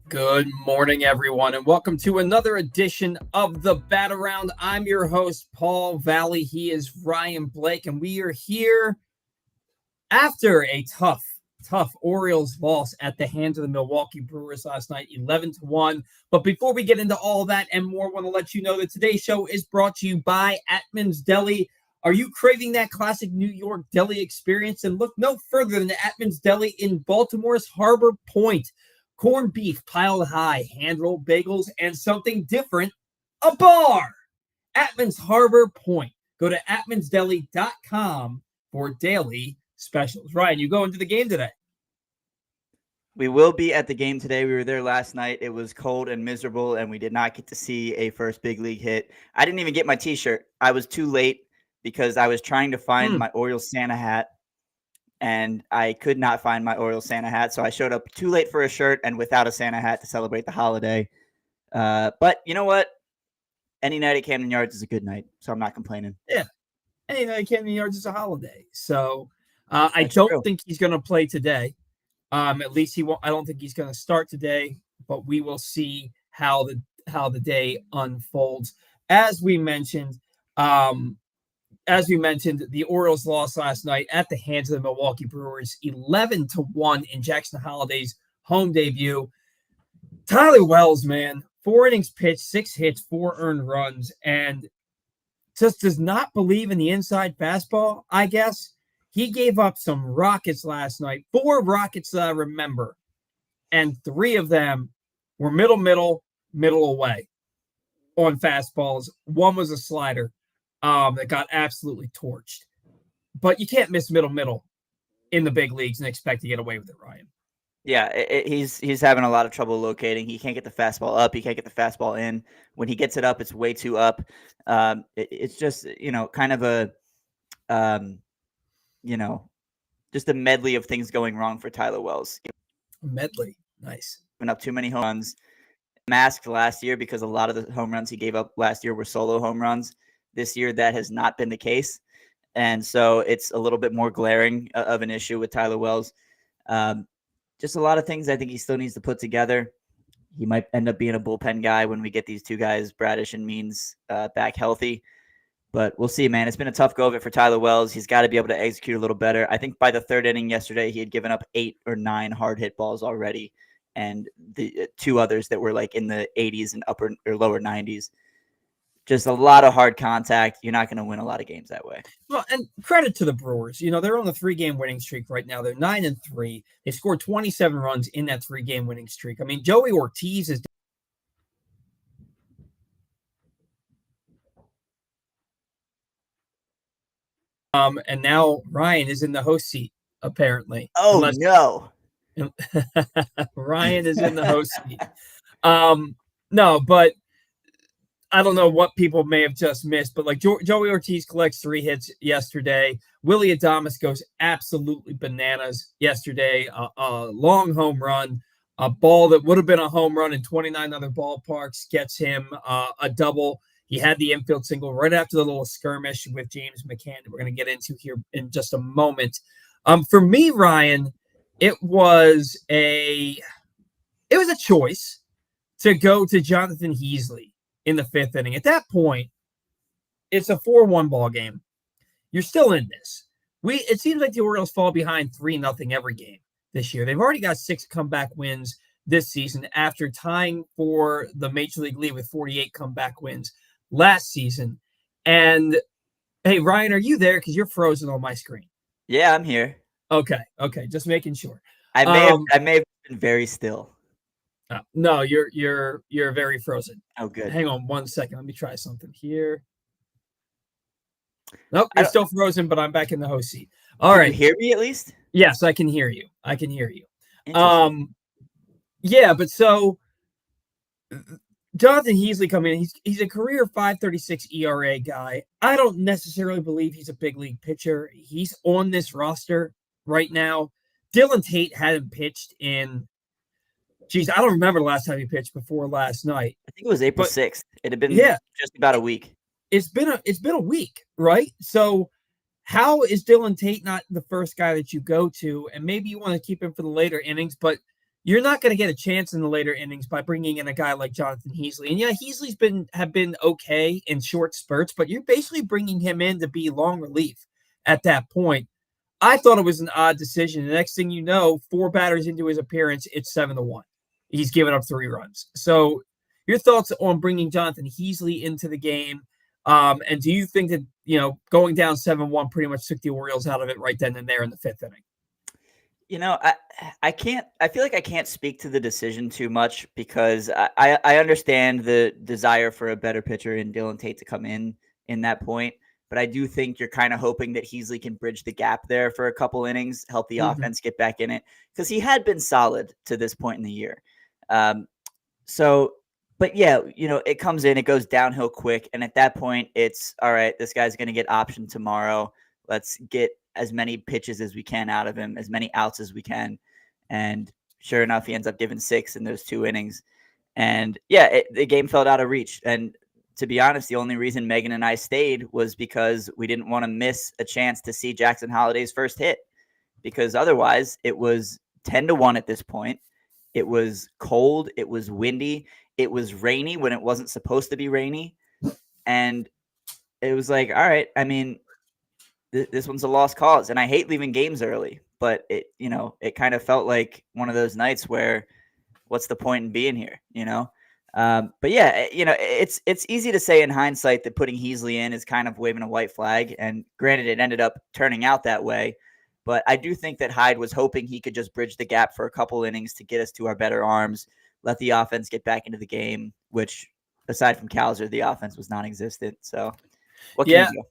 Good morning, everyone, and welcome to another edition of the Bat Around. I'm your host, Paul Valley. He is Ryan Blake, and we are here after a tough Orioles loss at the hands of the Milwaukee Brewers last night, 11-1. But before we get into all that and more, I want to let you know that today's show is brought to you by Atman's Deli. Are you craving that classic New York deli experience? And look no further than Atman's Deli in Baltimore's Harbor Point. Corned beef piled high, hand-rolled bagels, and something different, a bar. Atman's Harbor Point. Go to atmansdeli.com for daily specials. Ryan, you going to the game today? We will be at the game today. We were there last night. It was cold and miserable, and we did not get to see a first big league hit. I didn't even get my T-shirt. I was too late because I was trying to find my Orioles Santa hat, and I could not find my Orioles Santa hat. So I showed up too late for a shirt and without a Santa hat to celebrate the holiday. But you know what? Any night at Camden Yards is a good night, so I'm not complaining. Yeah. Any night at Camden Yards is a holiday. So I don't think he's going to play today. At least he won't. I don't think he's going to start today, but we will see how the day unfolds. As we mentioned, the Orioles lost last night at the hands of the Milwaukee Brewers, 11-1 in Jackson Holliday's home debut. Tyler Wells, man, 4 innings pitched, 6 hits, 4 earned runs, and just does not believe in the inside fastball, I guess. He gave up some rockets last night, 4 rockets that I remember, and 3 of them were middle away on fastballs. 1 was a slider that got absolutely torched. But you can't miss middle in the big leagues and expect to get away with it, Ryan. Yeah, he's having a lot of trouble locating. He can't get the fastball up. He can't get the fastball in. When he gets it up, it's way too up. It's just, kind of a, just a medley of things going wrong for Tyler Wells. Medley. Nice. Giving up too many home runs. Masked last year because a lot of the home runs he gave up last year were solo home runs. This year, that has not been the case. And so it's a little bit more glaring of an issue with Tyler Wells. Just a lot of things I think he still needs to put together. He might end up being a bullpen guy when we get these 2 guys, Bradish and Means, back healthy. But we'll see, man. It's been a tough go of it for Tyler Wells. He's got to be able to execute a little better. I think by the 3rd inning yesterday, he had given up 8 or 9 hard hit balls already, and the 2 others that were like in the 80s and upper or lower 90s. Just a lot of hard contact. You're not going to win a lot of games that way. Well, and credit to the Brewers. They're on a 3-game winning streak right now. They're 9-3. They scored 27 runs in that 3-game winning streak. I mean, Joey Ortiz is. And now Ryan is in the host seat, apparently. Oh, no. Ryan is in the host seat. No, but I don't know what people may have just missed, but like Joey Ortiz collects 3 hits yesterday. Willy Adames goes absolutely bananas yesterday. A long home run, a ball that would have been a home run in 29 other ballparks gets him a double. He had the infield single right after the little skirmish with James McCann that we're going to get into here in just a moment. For me, Ryan, it was a choice to go to Jonathan Heasley in the 5th inning. At that point, it's a 4-1 ball game. You're still in this. It seems like the Orioles fall behind 3-0 every game this year. They've already got 6 comeback wins this season after tying for the Major League lead with 48 comeback wins last season. And hey, Ryan, are you there? Because you're frozen on my screen. Yeah, I'm here. Okay, just making sure. I may have been very still. No, you're very frozen. Oh, good. Hang on 1 second. Let me try something here. Nope, you're still frozen, but I'm back in the host seat. All right. Can you hear me at least? Yes, I can hear you. Yeah, but so Jonathan Heasley coming in. He's a career 5.36 ERA guy. I don't necessarily believe he's a big league pitcher. He's on this roster right now. Dylan Tate hadn't pitched in. Geez, I don't remember the last time he pitched before last night. I think it was April 6th. It had been just about a week. It's been a week, right? So how is Dylan Tate not the first guy that you go to? And maybe you want to keep him for the later innings, but you're not going to get a chance in the later innings by bringing in a guy like Jonathan Heasley. And yeah, Heasley's been okay in short spurts, but you're basically bringing him in to be long relief at that point. I thought it was an odd decision. The next thing you know, 4 batters into his appearance, it's 7-1. He's given up 3 runs. So, your thoughts on bringing Jonathan Heasley into the game? And do you think that going down 7-1 pretty much took the Orioles out of it right then and there in the 5th inning? I can't. I feel like I can't speak to the decision too much because I understand the desire for a better pitcher in Dylan Tate to come in that point. But I do think you're kind of hoping that Heasley can bridge the gap there for a couple innings, help the offense get back in it, because he had been solid to this point in the year. But yeah, it comes in, it goes downhill quick. And at that point, it's all right, this guy's going to get optioned tomorrow. Let's get as many pitches as we can out of him, as many outs as we can. And sure enough, he ends up giving 6 in those 2 innings. And yeah, the game felt out of reach. And to be honest, the only reason Megan and I stayed was because we didn't want to miss a chance to see Jackson Holliday's first hit, because otherwise it was 10-1 at this point. It was cold. It was windy. It was rainy when it wasn't supposed to be rainy. And it was like, all right, I mean, this one's a lost cause. And I hate leaving games early, but it kind of felt like one of those nights where what's the point in being here, But yeah, it's easy to say in hindsight that putting Heasley in is kind of waving a white flag. And granted, it ended up turning out that way. But I do think that Hyde was hoping he could just bridge the gap for a couple innings to get us to our better arms, let the offense get back into the game, which aside from Cowser, the offense was non-existent. So what can you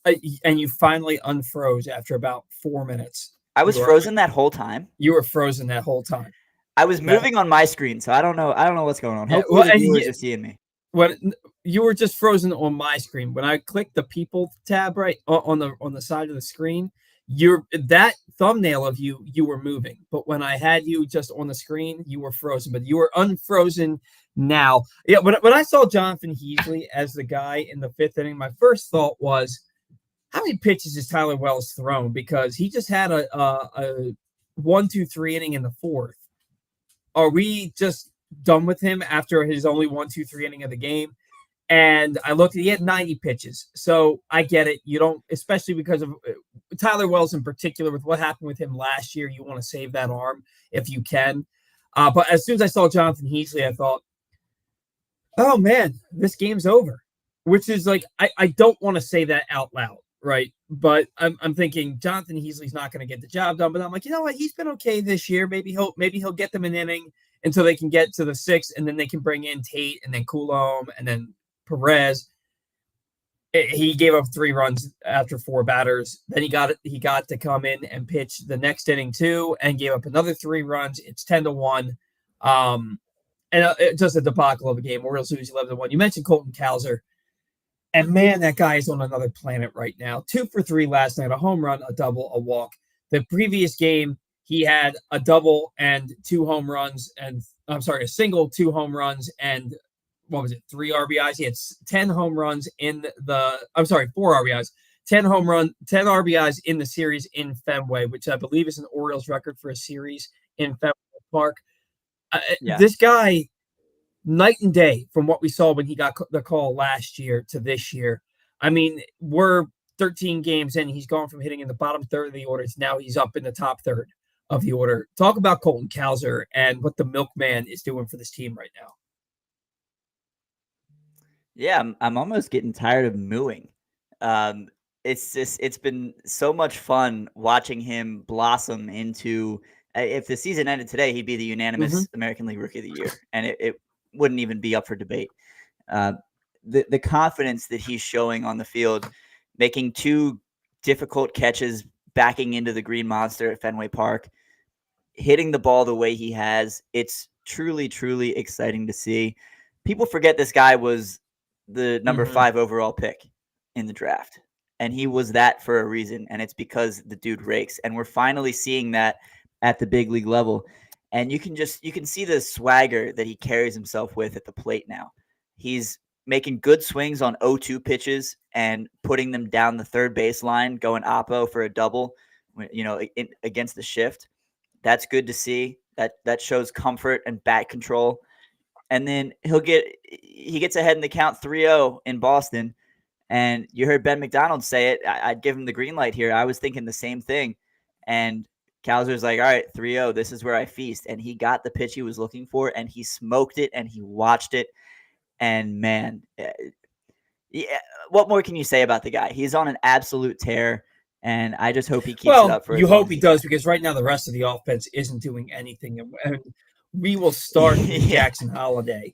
do? And you finally unfroze after about 4 minutes. I was frozen that whole time. You were frozen that whole time. I was moving on my screen, so I don't know what's going on. Hopefully the viewers are seeing me. When you were just frozen on my screen, when I clicked the people tab right on the side of the screen, that thumbnail of you were moving. But when I had you just on the screen, you were frozen. But you were unfrozen now. Yeah, when I saw Jonathan Heasley as the guy in the 5th inning, my first thought was, how many pitches has Tyler Wells thrown? Because he just had a 1-2-3 inning in the 4th. Are we just done with him after his only 1-2-3 inning of the game? And I looked, he had 90 pitches. So I get it. You don't, especially because of Tyler Wells in particular, with what happened with him last year, you want to save that arm if you can. But as soon as I saw Jonathan Heasley, I thought, oh man, this game's over. Which is like, I don't want to say that out loud, right? But I'm thinking Jonathan Heasley's not going to get the job done. But I'm like, you know what? He's been okay this year. Maybe he'll get them an inning until they can get to the 6th, and then they can bring in Tate and then Coulomb and then Perez. He gave up 3 runs after 4 batters. Then he got to come in and pitch the next inning too, and gave up another 3 runs. It's 10-1. And just a debacle of a game. Orioles lose 11-1. You mentioned Colton Cowser. And man, that guy is on another planet right now. 2 for 3 last night, a home run, a double, a walk. The previous game, he had a double and 2 home runs, and a single, 2 home runs, and 3 RBIs. He had 10 home runs 4 RBIs, 10 RBIs in the series in Fenway, which I believe is an Orioles record for a series in Fenway Park. This guy, night and day from what we saw when he got the call last year to this year. I mean, we're 13 games in. He's gone from hitting in the bottom third of the order. Now he's up in the top third of the order. Talk about Colton Cowser and what the milkman is doing for this team right now. Yeah, I'm almost getting tired of mooing. It's been so much fun watching him blossom into. If the season ended today, he'd be the unanimous American League Rookie of the Year, and it wouldn't even be up for debate. The confidence that he's showing on the field, making 2 difficult catches, backing into the Green Monster at Fenway Park, hitting the ball the way he has, it's truly, truly exciting to see. People forget this guy was the number 5 overall pick in the draft, and he was that for a reason, and it's because the dude rakes, and we're finally seeing that at the big league level. And you can see the swagger that he carries himself with at the plate now. He's making good swings on 0-2 pitches and putting them down the third baseline, going oppo for a double, against the shift. That's good to see. That shows comfort and bat control. And then he gets ahead in the count 3-0 in Boston. And you heard Ben McDonald say it. I'd give him the green light here. I was thinking the same thing. And Kowser's like, all right, 3-0, this is where I feast. And he got the pitch he was looking for, and he smoked it, and he watched it. And, man, yeah, what more can you say about the guy? He's on an absolute tear, and I just hope he keeps it up for you as long hope as he does, because right now the rest of the offense isn't doing anything. And we will start with Jackson Holliday.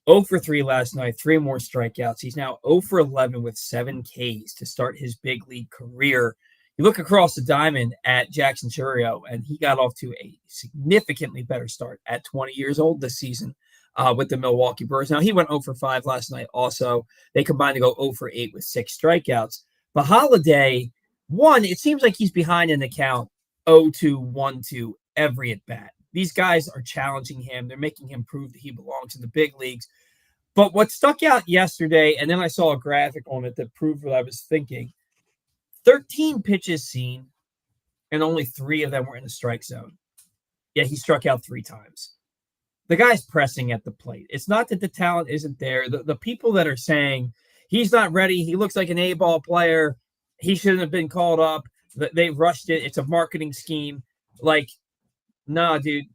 0 for 3 last night, 3 more strikeouts. He's now 0 for 11 with 7 Ks to start his big league career. You look across the diamond at Jackson Churio, and he got off to a significantly better start at 20 years old this season with the Milwaukee Brewers. Now, he went 0 for 5 last night also. They combined to go 0 for 8 with 6 strikeouts. But Holliday, it seems like he's behind in the count 0-2, 1-2 every at bat. These guys are challenging him. They're making him prove that he belongs in the big leagues. But what stuck out yesterday, and then I saw a graphic on it that proved what I was thinking, 13 pitches seen, and only 3 of them were in the strike zone. Yet he struck out 3 times. The guy's pressing at the plate. It's not that the talent isn't there. The people that are saying he's not ready, he looks like an A-ball player, he shouldn't have been called up, they rushed it, it's a marketing scheme. Like, nah, dude.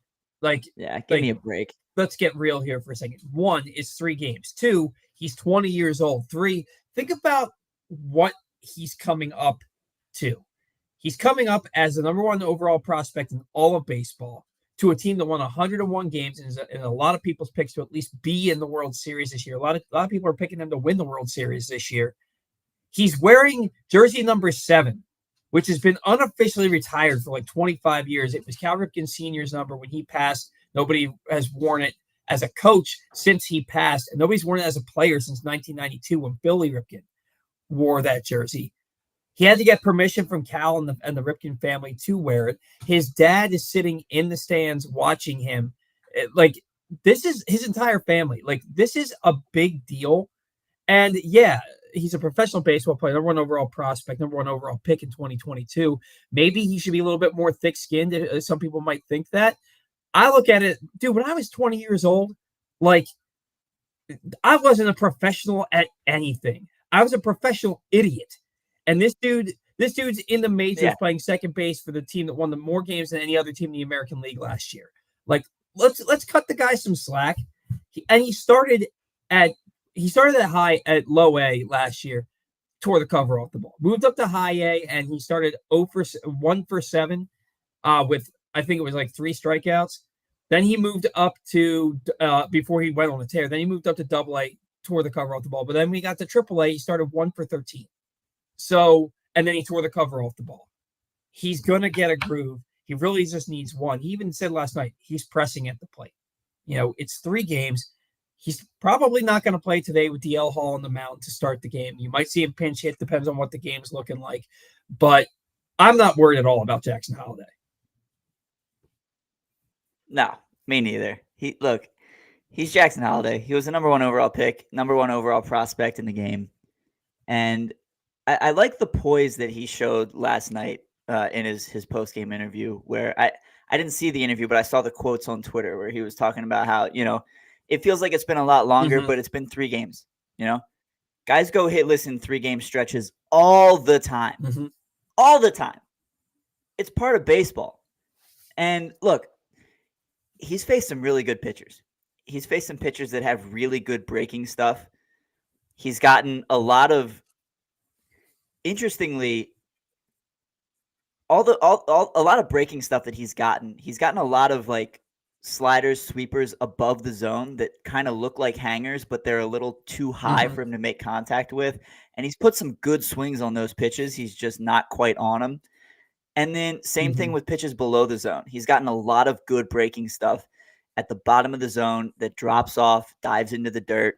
Give me a break. Let's get real here for a second. 1, it's 3 games. 2, he's 20 years old. 3, think about what he's coming up to. He's coming up as the number 1 overall prospect in all of baseball to a team that won 101 games and is in a lot of people's picks to at least be in the World Series this year. A lot of people are picking him to win the World Series this year. He's wearing jersey number 7, which has been unofficially retired for like 25 years. It was Cal Ripken Sr.'s number when he passed. Nobody has worn it as a coach since he passed, and nobody's worn it as a player since 1992 when Billy Ripken wore that jersey. He had to get permission from Cal and the Ripken family to wear it. His dad is sitting in the stands watching him. This is his entire family. This is a big deal. And yeah, he's a professional baseball player, number 1 overall prospect, number 1 overall pick in 2022. Maybe he should be a little bit more thick-skinned. Some people might think that. I look at it, dude, when I was 20 years old, I wasn't a professional at anything. I was a professional idiot. And this dude's in the majors playing second base for the team that won the more games than any other team in the American League last year. Let's cut the guy some slack. He started at high at low A last year, tore the cover off the ball. Moved up to high A, and he started 1 for 7 with, I think it was 3 strikeouts. Then he moved up to, before he went on a tear, then he moved up to double A, tore the cover off the ball. But then when he got to triple A, he started 1 for 13. So, and then he tore the cover off the ball. He's going to get a groove. He really just needs 1. He even said last night, he's pressing at the plate. It's 3 games. He's probably not going to play today with DL Hall on the mound to start the game. You might see him pinch hit, depends on what the game's looking like. But I'm not worried at all about Jackson Holliday. No, me neither. He's Jackson Holliday. He was the number 1 overall pick, number 1 overall prospect in the game. And I like the poise that he showed last night in his post-game interview, where I didn't see the interview, but I saw the quotes on Twitter where he was talking about how, it feels like it's been a lot longer, but it's been 3 games. Guys go hitless in 3-game stretches all the time. All the time. It's part of baseball. And look, he's faced some really good pitchers. He's faced some pitchers that have really good breaking stuff. He's gotten a lot of, interestingly, a lot of breaking stuff that he's gotten. He's gotten a lot of sliders, sweepers above the zone that kind of look like hangers, but they're a little too high for him to make contact with. And he's put some good swings on those pitches. He's just not quite on them. And then same thing with pitches below the zone. He's gotten a lot of good breaking stuff at the bottom of the zone that drops off, dives into the dirt,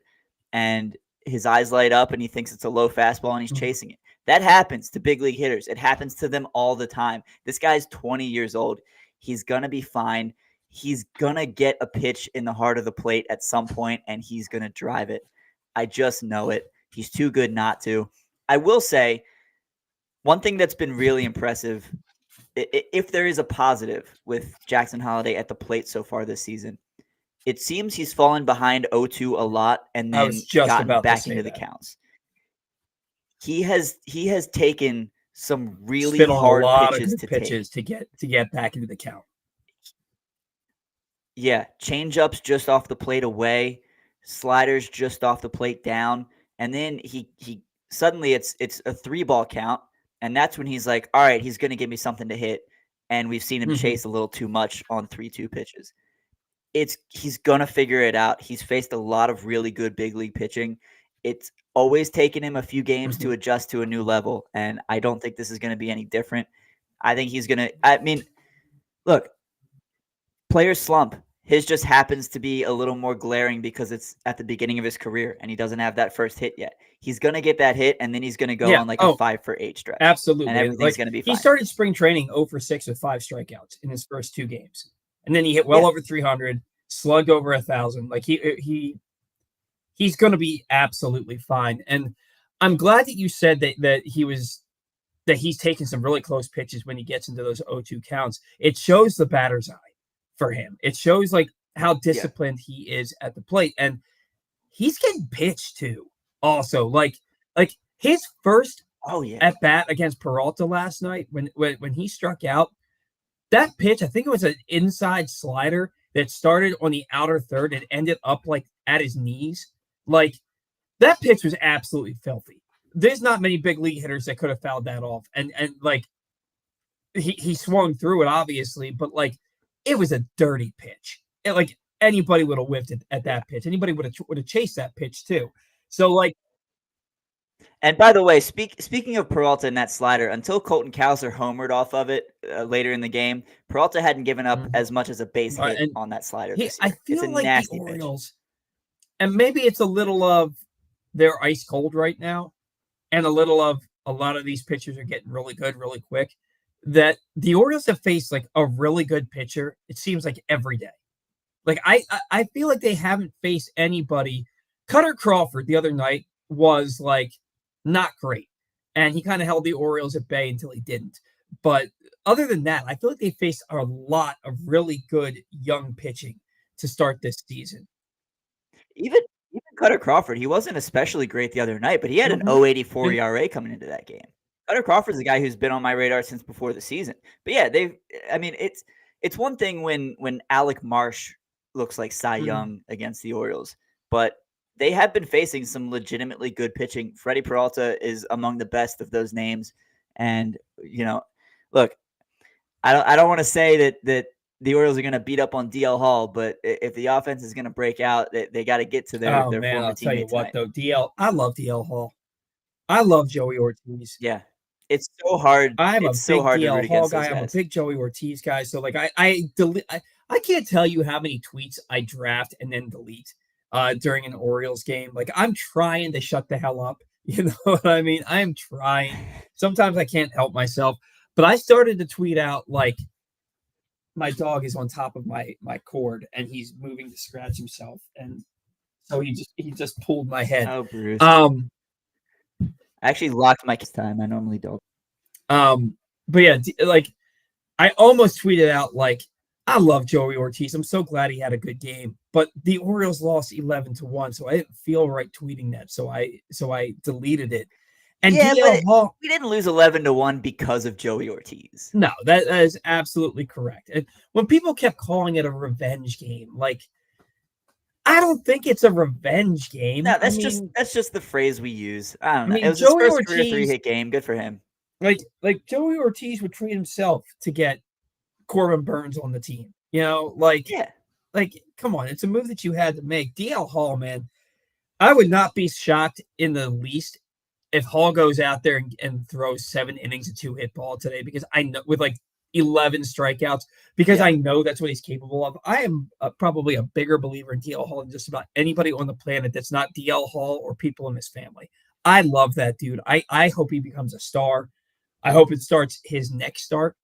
and his eyes light up and he thinks it's a low fastball and he's chasing it. That happens to big league hitters. It happens to them all the time. This guy's 20 years old. He's going to be fine. He's going to get a pitch in the heart of the plate at some point, and he's going to drive it. I just know it. He's too good not to. I will say, one thing that's been really impressive if there is a positive with Jackson Holliday at the plate so far this season, it seems he's fallen behind 0-2 a lot and I was then just gotten about to back say into the that. counts. He has taken some really Spit on a hard lot of pitches good to pitches take. to get back into the count. Yeah, change-ups just off the plate away, sliders just off the plate down, and then he suddenly it's a 3-ball count, and that's when he's like, all right, he's going to give me something to hit, and we've seen him chase a little too much on 3-2 pitches. He's going to figure it out. He's faced a lot of really good big league pitching. It's always taken him a few games to adjust to a new level, and I don't think this is going to be any different. I think he's going to – I mean, look, players slump. His just happens to be a little more glaring because it's at the beginning of his career and he doesn't have that first hit yet. He's going to get that hit and then he's going to go on like a 5-for-8 stretch. Absolutely. And everything's going to be fine. He started spring training 0-for-6 with 5 strikeouts in his first 2 games. And then he hit well over 300, slugged over 1,000. Like he's going to be absolutely fine. And I'm glad that you said that he's taking some really close pitches when he gets into those 0-2 counts. It shows the batter's eye for him. It shows like how disciplined he is at the plate, and he's getting pitched too. Also, like his first at bat against Peralta last night when he struck out, that pitch, I think it was an inside slider that started on the outer third and ended up like at his knees. Like that pitch was absolutely filthy. There's not many big league hitters that could have fouled that off, and like he swung through it obviously, but like it was a dirty pitch. Like anybody would have whiffed it at that pitch. Anybody would have chased that pitch too. So like, and by the way, speaking of Peralta and that slider, until Colton Cowser homered off of it later in the game, Peralta hadn't given up as much as a base hit on that slider this year. I feel it's a like nasty the Orioles, pitch. And maybe it's a little of they're ice cold right now, and a little of a lot of these pitchers are getting really good really quick. That the Orioles have faced like a really good pitcher, it seems like every day. Like I feel like they haven't faced anybody. Cutter Crawford the other night was like not great, and he kind of held the Orioles at bay until he didn't. But other than that, I feel like they faced a lot of really good young pitching to start this season. Even Cutter Crawford, he wasn't especially great the other night, but he had an 0.84 ERA coming into that game. Cutter Crawford's a guy who's been on my radar since before the season. But yeah, it's one thing when Alec Marsh looks like Cy Young against the Orioles, but they have been facing some legitimately good pitching. Freddie Peralta is among the best of those names. And, look, I don't want to say that the Orioles are going to beat up on DL Hall, but if the offense is going to break out, they got to get to their former teammate. I'll tell you what, though, I love DL Hall. I love Joey Ortiz. Yeah. It's so hard. I'm it's a big so hard DL to root Hall against guy. those guys. I'm a big Joey Ortiz guy. So like I can't tell you how many tweets I draft and then delete during an Orioles game. Like I'm trying to shut the hell up. You know what I mean? I'm trying. Sometimes I can't help myself. But I started to tweet out like my dog is on top of my cord and he's moving to scratch himself, and so he just pulled my head. Oh, Bruce. I actually locked my time. I normally don't. But yeah, like I almost tweeted out like I love Joey Ortiz. I'm so glad he had a good game. But the Orioles lost 11-1, so I didn't feel right tweeting that. So I deleted it. And yeah, DL Hall, we didn't lose 11-1 because of Joey Ortiz. No, that is absolutely correct. And when people kept calling it a revenge game, like I don't think it's a revenge game. No, that's just the phrase we use. I don't know. mean, it was Joey his first Ortiz, career 3-hit game. Good for him. Like Joey Ortiz would treat himself to get Corbin Burns on the team. You know, like come on, it's a move that you had to make. DL Hall, man, I would not be shocked in the least if Hall goes out there and throws 7 innings of 2-hit ball today, because I know with like 11 strikeouts, because I know that's what he's capable of. I am probably a bigger believer in DL Hall than just about anybody on the planet that's not DL Hall or people in his family. I love that dude. I hope he becomes a star. I hope it starts his next start,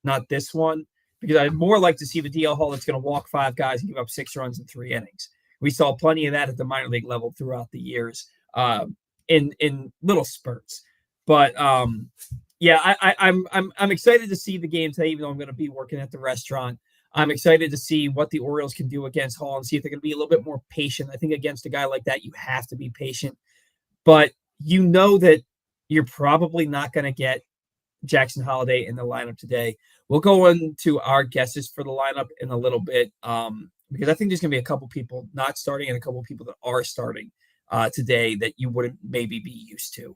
not this one, because I'd more like to see the DL Hall that's going to walk 5 guys and give up 6 runs in 3 innings. We saw plenty of that at the minor league level throughout the years in little spurts. But Yeah, I'm excited to see the game today, even though I'm going to be working at the restaurant. I'm excited to see what the Orioles can do against Hall and see if they're going to be a little bit more patient. I think against a guy like that, you have to be patient, but you know that you're probably not going to get Jackson Holliday in the lineup today. We'll go into our guesses for the lineup in a little bit, because I think there's going to be a couple people not starting and a couple people that are starting today that you wouldn't maybe be used to,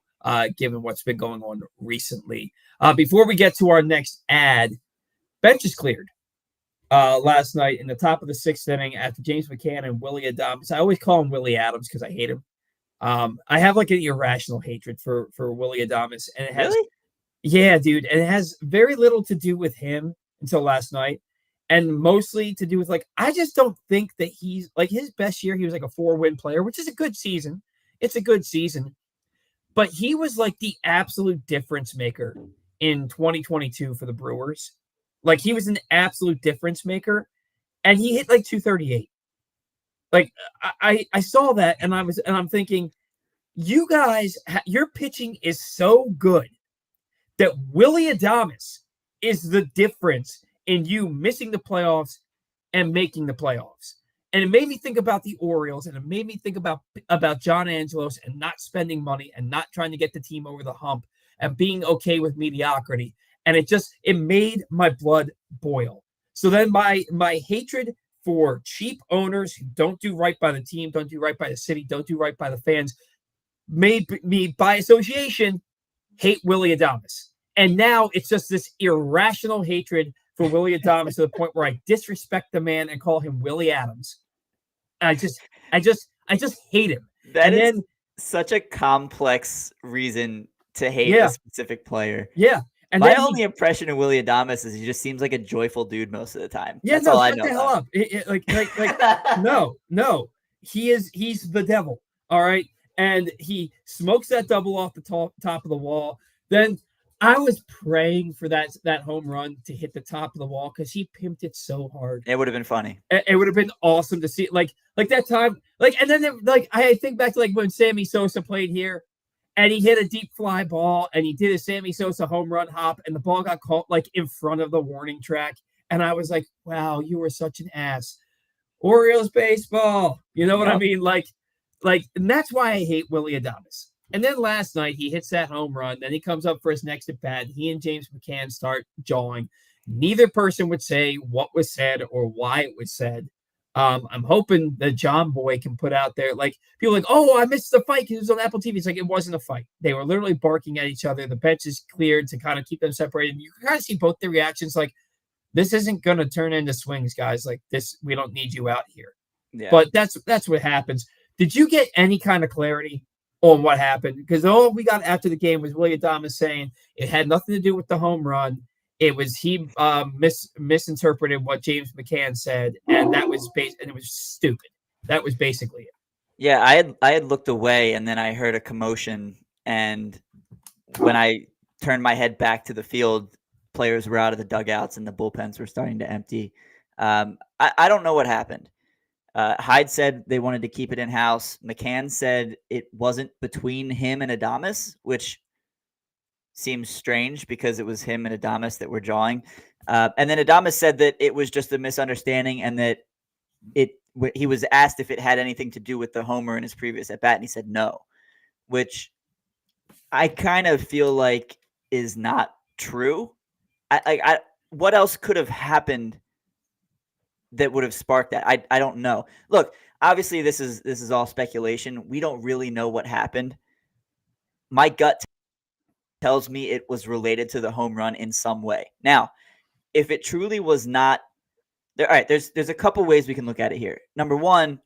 given what's been going on recently. Before we get to our next ad, bench is cleared last night in the top of the sixth inning after James McCann and Willie Adames. I always call him Willie Adams because I hate him. I have like an irrational hatred for Willie Adames, and it has Really? yeah, dude. And it has very little to do with him until last night. And mostly to do with like, I just don't think that he's like his best year. He was like a 4-win player, which is a good season. It's a good season. But he was like the absolute difference maker in 2022 for the Brewers. Like he was an absolute difference maker. And he hit like 238. Like I saw that and I'm thinking, you guys, your pitching is so good that Willie Adames is the difference in you missing the playoffs and making the playoffs. And it made me think about the Orioles, and it made me think about John Angelos and not spending money and not trying to get the team over the hump and being okay with mediocrity. And it made my blood boil. So then my hatred for cheap owners who don't do right by the team, don't do right by the city, don't do right by the fans, made me by association hate Willie Adames. And now it's just this irrational hatred for Willie Adames to the point where I disrespect the man and call him Willie Adams. And I just hate him. That and is then such a complex reason to hate yeah, a specific player. yeah. And My then only impression of Willie Adames is he just seems like a joyful dude most of the time. yeah, That's no, all I shut know the hell about up. No. He's the devil. All right. And he smokes that double off the top of the wall. Then I was praying for that home run to hit the top of the wall because he pimped it so hard. It would have been funny. It would have been awesome to see, like that time, and then I think back to like when Sammy Sosa played here, and he hit a deep fly ball, and he did a Sammy Sosa home run hop, and the ball got caught like in front of the warning track, and I was like, wow, you were such an ass. Orioles baseball, you know what I mean? And that's why I hate Willie Adames. And then last night he hits that home run. Then he comes up for his next at bat. He and James McCann start jawing. Neither person would say what was said or why it was said. I'm hoping that John Boy can put out there, like, people like, oh, I missed the fight because it was on Apple TV. It's like, it wasn't a fight. They were literally barking at each other. The bench is cleared to kind of keep them separated. You can kind of see both their reactions. Like, this isn't going to turn into swings, guys. Like this, we don't need you out here. Yeah. But that's what happens. Did you get any kind of clarity on what happened? Because all we got after the game was Willie Adames saying it had nothing to do with the home run. It was he misinterpreted what James McCann said, and that was and it was stupid. That was basically it. Yeah, I had looked away, and then I heard a commotion, and when I turned my head back to the field, players were out of the dugouts and the bullpens were starting to empty. I don't know what happened. Hyde said they wanted to keep it in-house. McCann said it wasn't between him and Adames, which seems strange because it was him and Adames that were jawing. And then Adames said that it was just a misunderstanding and that he was asked if it had anything to do with the homer in his previous at-bat, and he said no, which I kind of feel like is not true. What else could have happened that would have sparked that? I don't know. Look, obviously this is all speculation. We don't really know what happened. My gut tells me it was related to the home run in some way. Now, if it truly was not there, all right, there's a couple ways we can look at it here. Number one,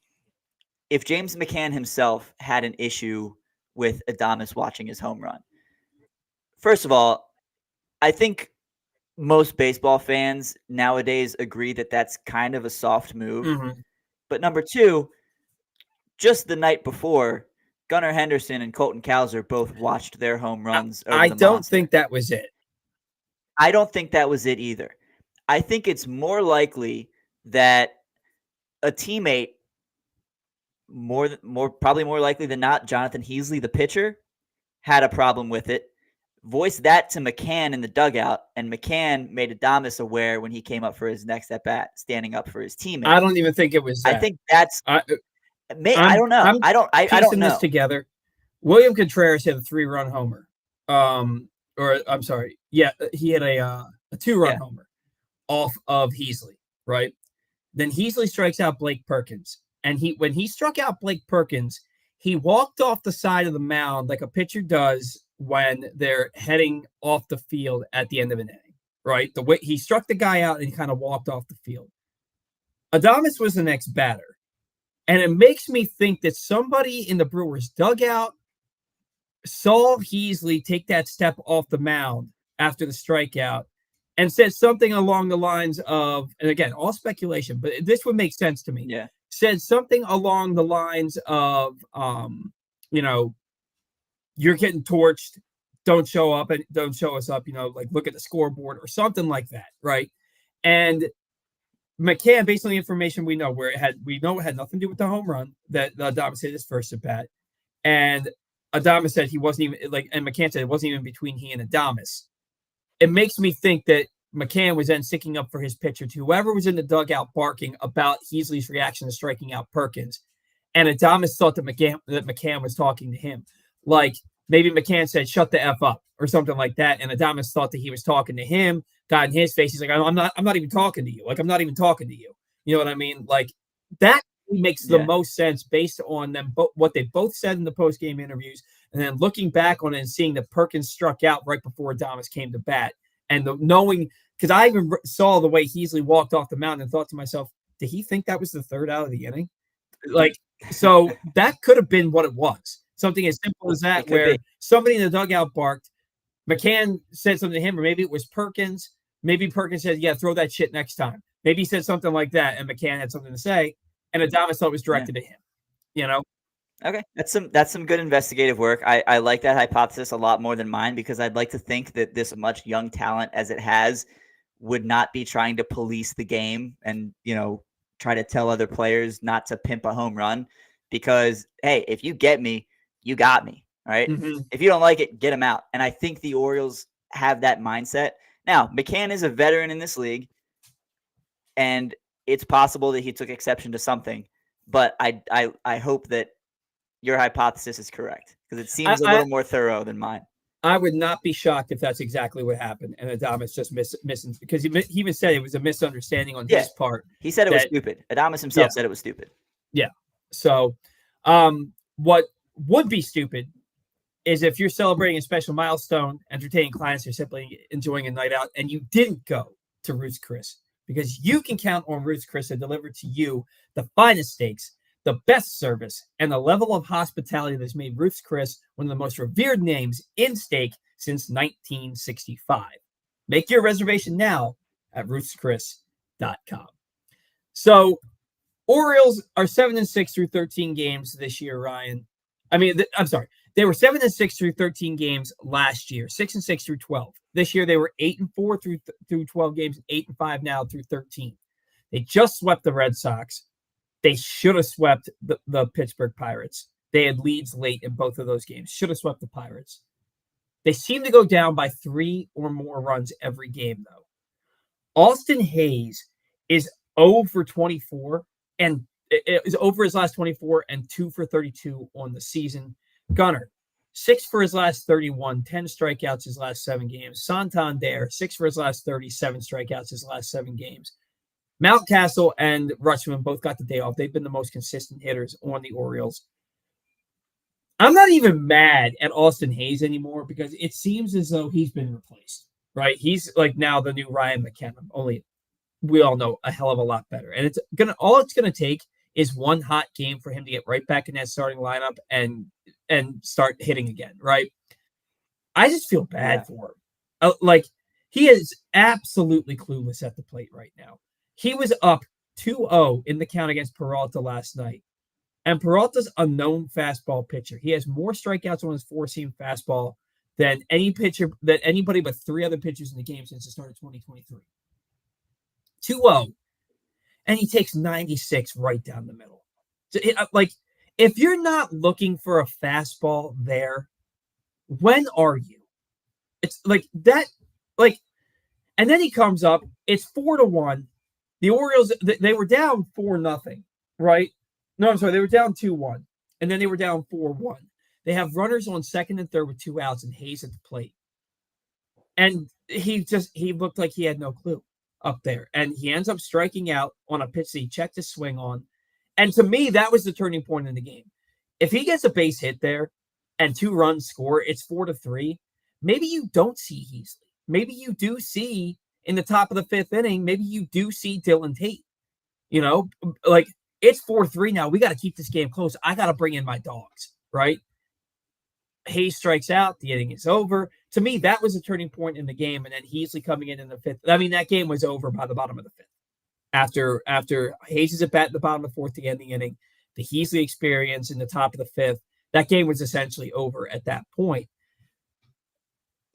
if James McCann himself had an issue with Adames watching his home run. First of all, I think most baseball fans nowadays agree that that's kind of a soft move. Mm-hmm. But number two, just the night before, Gunnar Henderson and Colton Cowser both watched their home runs. I don't think that was it. I don't think that was it either. I think it's more likely that a teammate, probably more likely than not, Jonathan Heasley, the pitcher, had a problem with it voiced that to McCann in the dugout, and McCann made Adames aware when he came up for his next at bat, standing up for his teammate. I don't even think it was that. I think that's. I don't know. I'm I don't know. This together. William Contreras had a 3-run homer. Or I'm sorry. Yeah, he had a 2-run homer off of Heasley, right? Then Heasley strikes out Blake Perkins. And when he struck out Blake Perkins, he walked off the side of the mound like a pitcher does when they're heading off the field at the end of an inning, right? The way he struck the guy out and he kind of walked off the field. Adames was the next batter. And it makes me think that somebody in the Brewers dugout saw Heasley take that step off the mound after the strikeout and said something along the lines of, and again, all speculation, but this would make sense to me. Yeah. Said something along the lines of, you're getting torched. Don't show up and don't show us up, like look at the scoreboard or something like that. Right. And McCann, based on the information we know, it had nothing to do with the home run that Adames hit his first at bat. And Adames said he wasn't even and McCann said it wasn't even between he and Adames. It makes me think that McCann was then sticking up for his pitcher to whoever was in the dugout barking about Heasley's reaction to striking out Perkins. And Adames thought that McCann was talking to him. Like maybe McCann said, shut the F up or something like that. And Adames thought that he was talking to him, got in his face. He's like, I'm not even talking to you. Like, I'm not even talking to you. You know what I mean? Like that makes the most sense based on them, what they both said in the post-game interviews. And then looking back on it and seeing that Perkins struck out right before Adames came to bat. And knowing, because I even saw the way Heasley walked off the mound and thought to myself, did he think that was the third out of the inning? Like, so that could have been what it was. Something as simple as that, where somebody in the dugout barked. McCann said something to him, or maybe it was Perkins. Maybe Perkins said, yeah, throw that shit next time. Maybe he said something like that, and McCann had something to say, and Adames thought it was directed to him. Okay, that's some good investigative work. I like that hypothesis a lot more than mine, because I'd like to think that this much young talent as it has would not be trying to police the game and try to tell other players not to pimp a home run, because hey, if you get me, you got me, right? Mm-hmm. If you don't like it, get him out. And I think the Orioles have that mindset. Now, McCann is a veteran in this league, and it's possible that he took exception to something, but I hope that your hypothesis is correct, because it seems a little more thorough than mine. I would not be shocked if that's exactly what happened, and Adames just missing, because he even said it was a misunderstanding on his part. He said it was stupid. Adames himself said it was stupid. Yeah. So, what would be stupid is if you're celebrating a special milestone, entertaining clients, or simply enjoying a night out, and you didn't go to Ruth's Chris, because you can count on Ruth's Chris to deliver to you the finest steaks, the best service, and the level of hospitality that's made Ruth's Chris one of the most revered names in steak since 1965. Make your reservation now at ruthschris.com. So, Orioles are 7-6 through 13 games this year, Ryan. I'm sorry. They were 7-6 through 13 games last year, 6-6 through 12. This year, they were 8-4 through 12 games, 8-5 now through 13. They just swept the Red Sox. They should have swept the Pittsburgh Pirates. They had leads late in both of those games. Should have swept the Pirates. They seem to go down by 3 or more runs every game, though. Austin Hayes is 0 for 24, and it is over his last 24 and 2 for 32 on the season. Gunnar, 6 for his last 31, 10 strikeouts his last 7 games. Santander, 6 for his last 37 strikeouts his last 7 games. Mountcastle and Rutschman both got the day off. They've been the most consistent hitters on the Orioles. I'm not even mad at Austin Hayes anymore, because it seems as though he's been replaced, right? He's like now the new Ryan McKenna, only we all know a hell of a lot better. And all it's gonna take is one hot game for him to get right back in that starting lineup and start hitting again, right? I just feel bad for him. He is absolutely clueless at the plate right now. He was up 2-0 in the count against Peralta last night. And Peralta's a known fastball pitcher. He has more strikeouts on his four-seam fastball than anybody but 3 other pitchers in the game since the start of 2023. 2-0. And he takes 96 right down the middle. So if you're not looking for a fastball there, when are you? It's like that, like, and then he comes up. It's 4-1. The Orioles, they were down 4-0, right? No, I'm sorry, they were down 2-1, and then they were down 4-1. They have runners on second and third with 2 outs and Hayes at the plate, and he looked like he had no clue up there, and he ends up striking out on a pitch that he checked his swing on, and to me that was the turning point in the game. If he gets a base hit there and 2 runs score, it's 4-3. Maybe you don't see Heasley. Maybe you do see in the top of the 5th inning. Maybe you do see Dylan Tate. Like, it's 4-3 now. We got to keep this game close. I got to bring in my dogs, right? Hayes strikes out. The inning is over. To me, that was a turning point in the game. And then Heasley coming in the 5th. I mean, that game was over by the bottom of the 5th. After Hayes is at bat in the bottom of the 4th to end the inning, the Heasley experience in the top of the 5th, that game was essentially over at that point.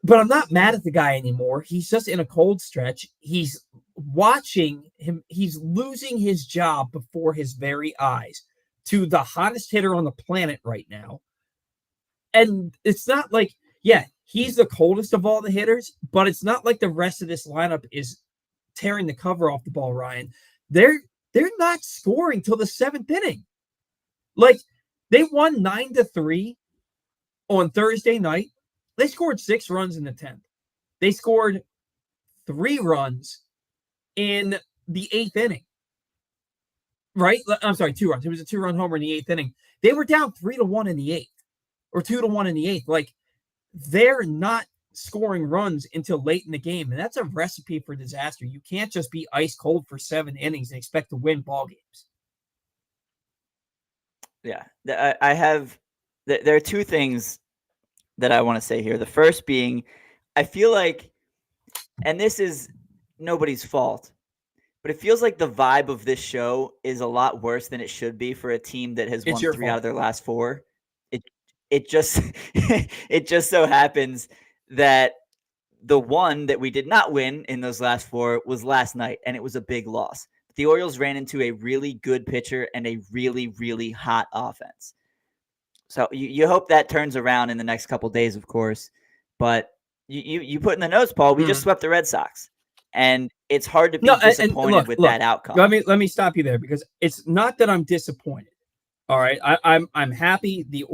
But I'm not mad at the guy anymore. He's just in a cold stretch. He's watching him. He's losing his job before his very eyes to the hottest hitter on the planet right now. And it's not like, yeah, he's the coldest of all the hitters, but it's not like the rest of this lineup is tearing the cover off the ball, Ryan. They're not scoring till the 7th inning. Like, they won 9-3 on Thursday night. They scored 6 runs in the 10th. They scored 3 runs in the 8th inning. Right? I'm sorry, 2 runs. It was a 2-run homer in the 8th inning. They were down 3-1 in the 8th, or 2-1 in the 8th. Like, they're not scoring runs until late in the game, and that's a recipe for disaster. You can't just be ice cold for 7 innings and expect to win ball games. Yeah, there are 2 things that I want to say here. The first being, I feel like, and this is nobody's fault, but it feels like the vibe of this show is a lot worse than it should be for a team that has won 3 out of their last 4. It just it just so happens that the one that we did not win in those last 4 was last night, and it was a big loss. The Orioles ran into a really good pitcher and a really, really hot offense. So you hope that turns around in the next couple of days, of course. But you put in the notes, Paul, we just swept the Red Sox. And it's hard to be disappointed with that outcome. Let me stop you there, because it's not that I'm disappointed. All right. I'm happy. This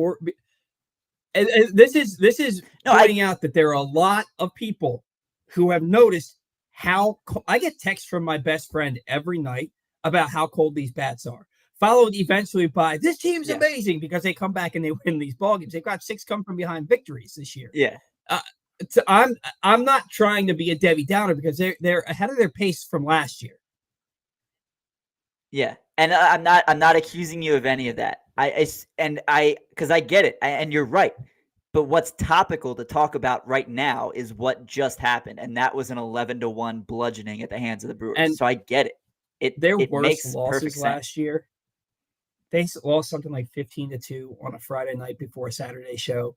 is pointing out that there are a lot of people who have noticed how I get texts from my best friend every night about how cold these bats are, followed eventually by, this team's amazing, because they come back and they win these ball games. They've got 6 come from behind victories this year. Yeah. I'm not trying to be a Debbie Downer, because they're ahead of their pace from last year. Yeah, and I'm not accusing you of any of that. Because I get it, and you're right. But what's topical to talk about right now is what just happened, and that was an 11-1 bludgeoning at the hands of the Brewers. And so I get it. It makes perfect sense. Last year, they lost something like 15-2 on a Friday night before a Saturday show.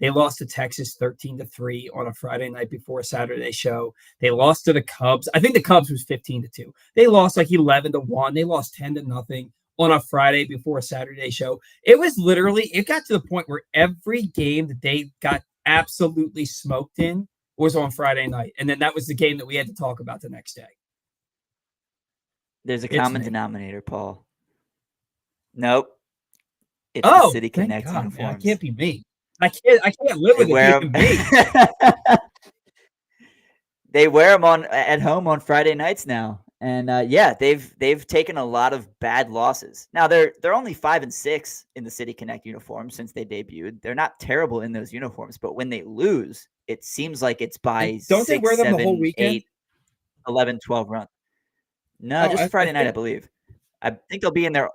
They lost to Texas 13-3 on a Friday night before a Saturday show. They lost to the Cubs. I think the Cubs was 15-2. They lost like 11-1. They lost 10-0 on a Friday before a Saturday show. It was literally, it got to the point where every game that they got absolutely smoked in was on Friday night. And then that was the game that we had to talk about the next day. There's a common denominator, Paul. Nope. It's the City Connect uniforms. Man, it can't be me. I can't live with it. They wear them at home on Friday nights now. And they've taken a lot of bad losses. Now they're only 5-6 in the City Connect uniform since they debuted. They're not terrible in those uniforms, but when they lose, it seems like it's by don't 6, they wear them 7, the whole weekend? 8, 11, 12 runs. No, just Friday night, I believe. I think they'll be in their.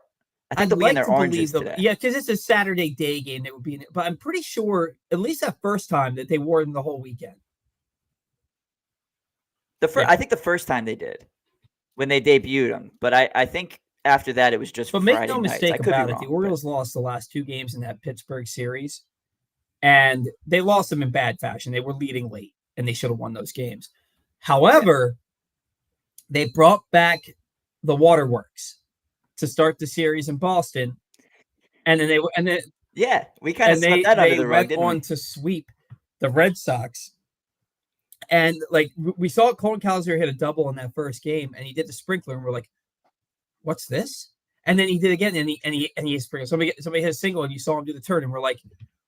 I think they'll be in their oranges today. Yeah, because it's a Saturday day game that would be in it. But I'm pretty sure, at least that first time, that they wore them the whole weekend. I think the first time they did, when they debuted them. But I think after that, it was just Friday nights. But make no mistake about it, the Orioles lost the last 2 games in that Pittsburgh series. And they lost them in bad fashion. They were leading late, and they should have won those games. However, they brought back the waterworks to start the series in Boston, and then we kind of swept that under the rug, didn't we? On to sweep the Red Sox And like we saw Colin Cowser hit a double in that first game, and he did the sprinkler, and we're like, "What's this?" And then he did again, and he sprinkled. Somebody hit a single, and you saw him do the turn, and we're like,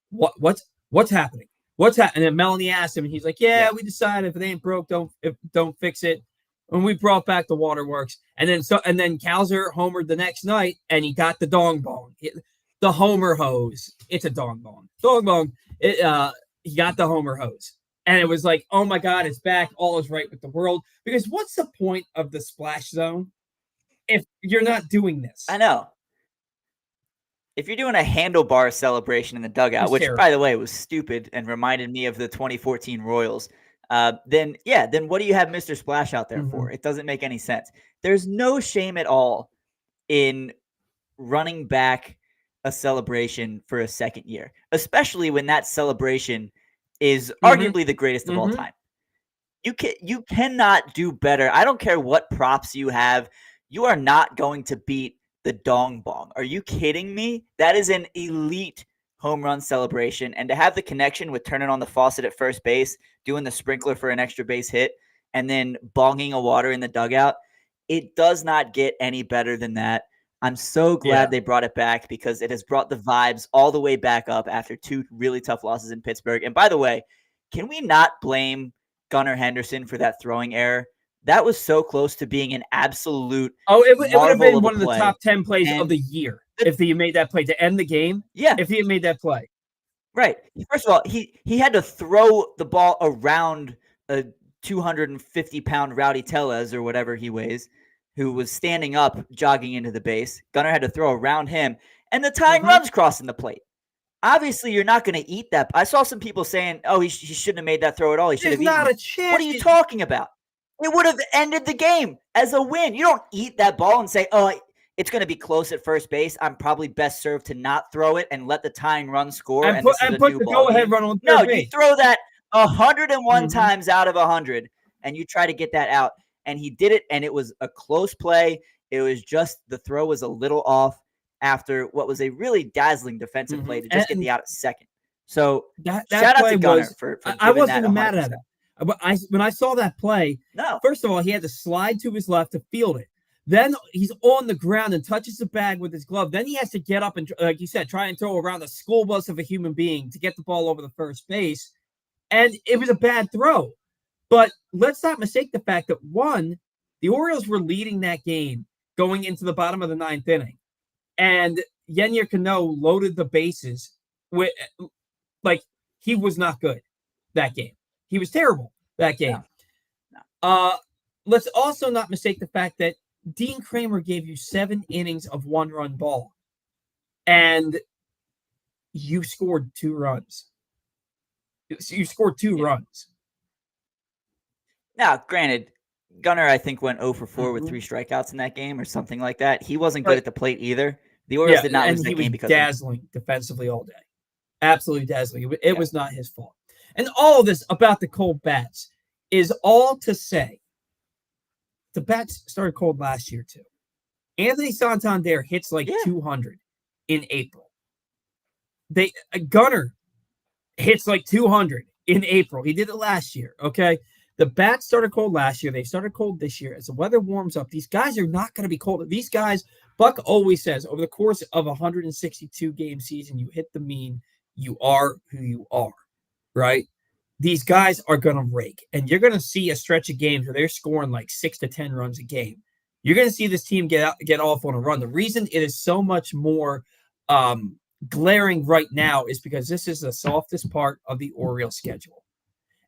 What's happening? What's happening?" And then Melanie asked him, and he's like, "Yeah, we decided if it ain't broke, don't fix it." And we brought back the waterworks, and then Cowser homered the next night, and he got the dong bong, the homer hose. It's a dong bong, he got the homer hose, and it was like, oh my god, it's back. All is right with the world. Because what's the point of the splash zone if you're not doing this? I know. If you're doing a handlebar celebration in the dugout, which, by the way, was stupid and reminded me of the 2014 Royals, then what do you have Mr. Splash out there for? It doesn't make any sense. There's no shame at all in running back a celebration for a second year, especially when that celebration is arguably the greatest of all time. You cannot do better. I don't care what props you have. You are not going to beat the dong bong. Are you kidding me? That is an elite home run celebration. And to have the connection with turning on the faucet at first base, doing the sprinkler for an extra base hit, and then bonging a water in the dugout, it does not get any better than that. I'm so glad they brought it back because it has brought the vibes all the way back up after 2 really tough losses in Pittsburgh. And by the way, can we not blame Gunnar Henderson for that throwing error? That was so close to being an absolute it would have been one of the play. top 10 plays of the year if he had made that play to end the game. Yeah. If he had made that play. Right. First of all, he had to throw the ball around a 250-pound Rowdy Tellez or whatever he weighs, who was standing up, jogging into the base. Gunnar had to throw around him, and the tying run's crossing the plate. Obviously, you're not going to eat that. I saw some people saying, "Oh, he shouldn't have made that throw at all. He should have eaten not it." A chance. What are you talking about? It would have ended the game as a win. You don't eat that ball and say, "Oh, it's going to be close at first base. I'm probably best served to not throw it and let the tying run score." And put the go-ahead run on third base. You throw that 101 times out of 100, and you try to get that out. And he did it, and it was a close play. It was just the throw was a little off after what was a really dazzling defensive play to just get the out at second. So that shout out to Gunnar for I wasn't even mad at him. When I saw that play, first of all, he had to slide to his left to field it. Then he's on the ground and touches the bag with his glove. Then he has to get up and, like you said, try and throw around the school bus of a human being to get the ball over the first base. And it was a bad throw. But let's not mistake the fact that, one, the Orioles were leading that game going into the bottom of the 9th inning. And Yennier Cano loaded the bases with, like, he was not good that game. He was terrible that game. No. Let's also not mistake the fact that Dean Kramer gave you 7 innings of 1-run ball, and you scored 2 runs. You scored 2 runs. Now, granted, Gunnar, I think, went 0 for 4 with 3 strikeouts in that game or something like that. He wasn't good at the plate either. The Orioles did not lose that game because he was dazzling defensively all day. Absolutely dazzling. It was not his fault. And all of this about the cold bats is all to say the bats started cold last year too. Anthony Santander hits like 200 in April. Gunnar hits like 200 in April. He did it last year, okay? The bats started cold last year. They started cold this year. As the weather warms up, these guys are not going to be cold. These guys, Buck always says, over the course of a 162-game season, you hit the mean, you are who you are, right? These guys are going to rake, and you're going to see a stretch of games where they're scoring like 6 to 10 runs a game. You're going to see this team get off on a run. The reason it is so much more glaring right now is because this is the softest part of the Orioles schedule.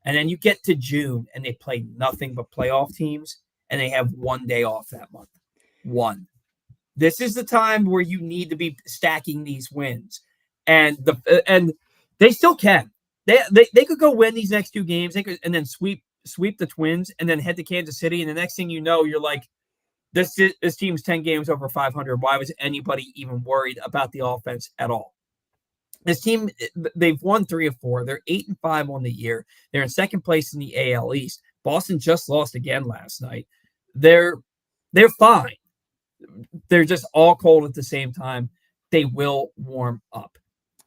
And then you get to June, and they play nothing but playoff teams, and they have 1 day off that month. 1. This is the time where you need to be stacking these wins, and they still can. They could go win these next 2 games, and then sweep the Twins, and then head to Kansas City, and the next thing you know, you're like, this team's 10 games over 500. Why was anybody even worried about the offense at all? This team, they've won 3 of 4. They're 8-5 on the year. They're in second place in the AL East. Boston just lost again last night. They're fine. They're just all cold at the same time. They will warm up.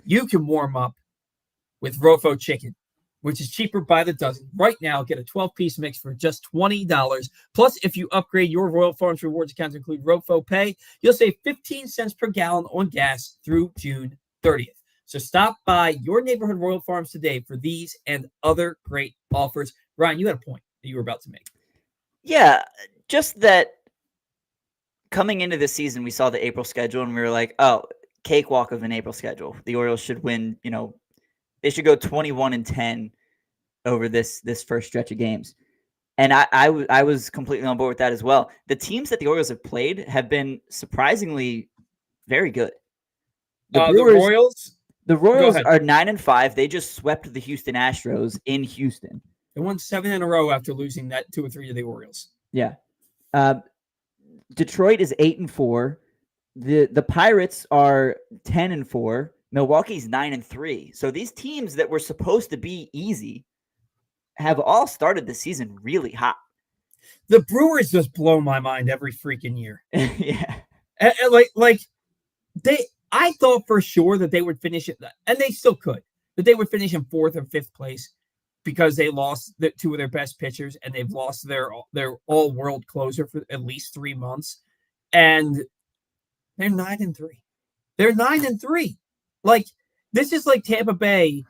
You can warm up with Rofo chicken which is cheaper by the dozen. Right now, get a 12-piece mix for just $20. Plus, if you upgrade your Royal Farms Rewards account to include RoFo Pay, you'll save 15 cents per gallon on gas through June 30th. So stop by your neighborhood Royal Farms today for these and other great offers. Ryan, you had a point that you were about to make. Yeah, just that coming into the season, we saw the April schedule and we were like, oh, cakewalk of an April schedule. The Orioles should win, they should go 21-10 over this first stretch of games. And I was completely on board with that as well. The teams that the Orioles have played have been surprisingly very good. The Royals are 9-5. They just swept the Houston Astros in Houston. They won 7 in a row after losing that 2 or 3 to the Orioles. Yeah. Detroit is 8-4. The Pirates are 10-4. Milwaukee's 9-3. So these teams that were supposed to be easy have all started the season really hot. The Brewers just blow my mind every freaking year. Yeah. I thought for sure that they would finish it, and they still could, that they would finish in 4th or 5th place because they lost 2 of their best pitchers and they've lost their all-world closer for at least 3 months. And they're 9-3. They're 9-3. Like, this is like Tampa Bay,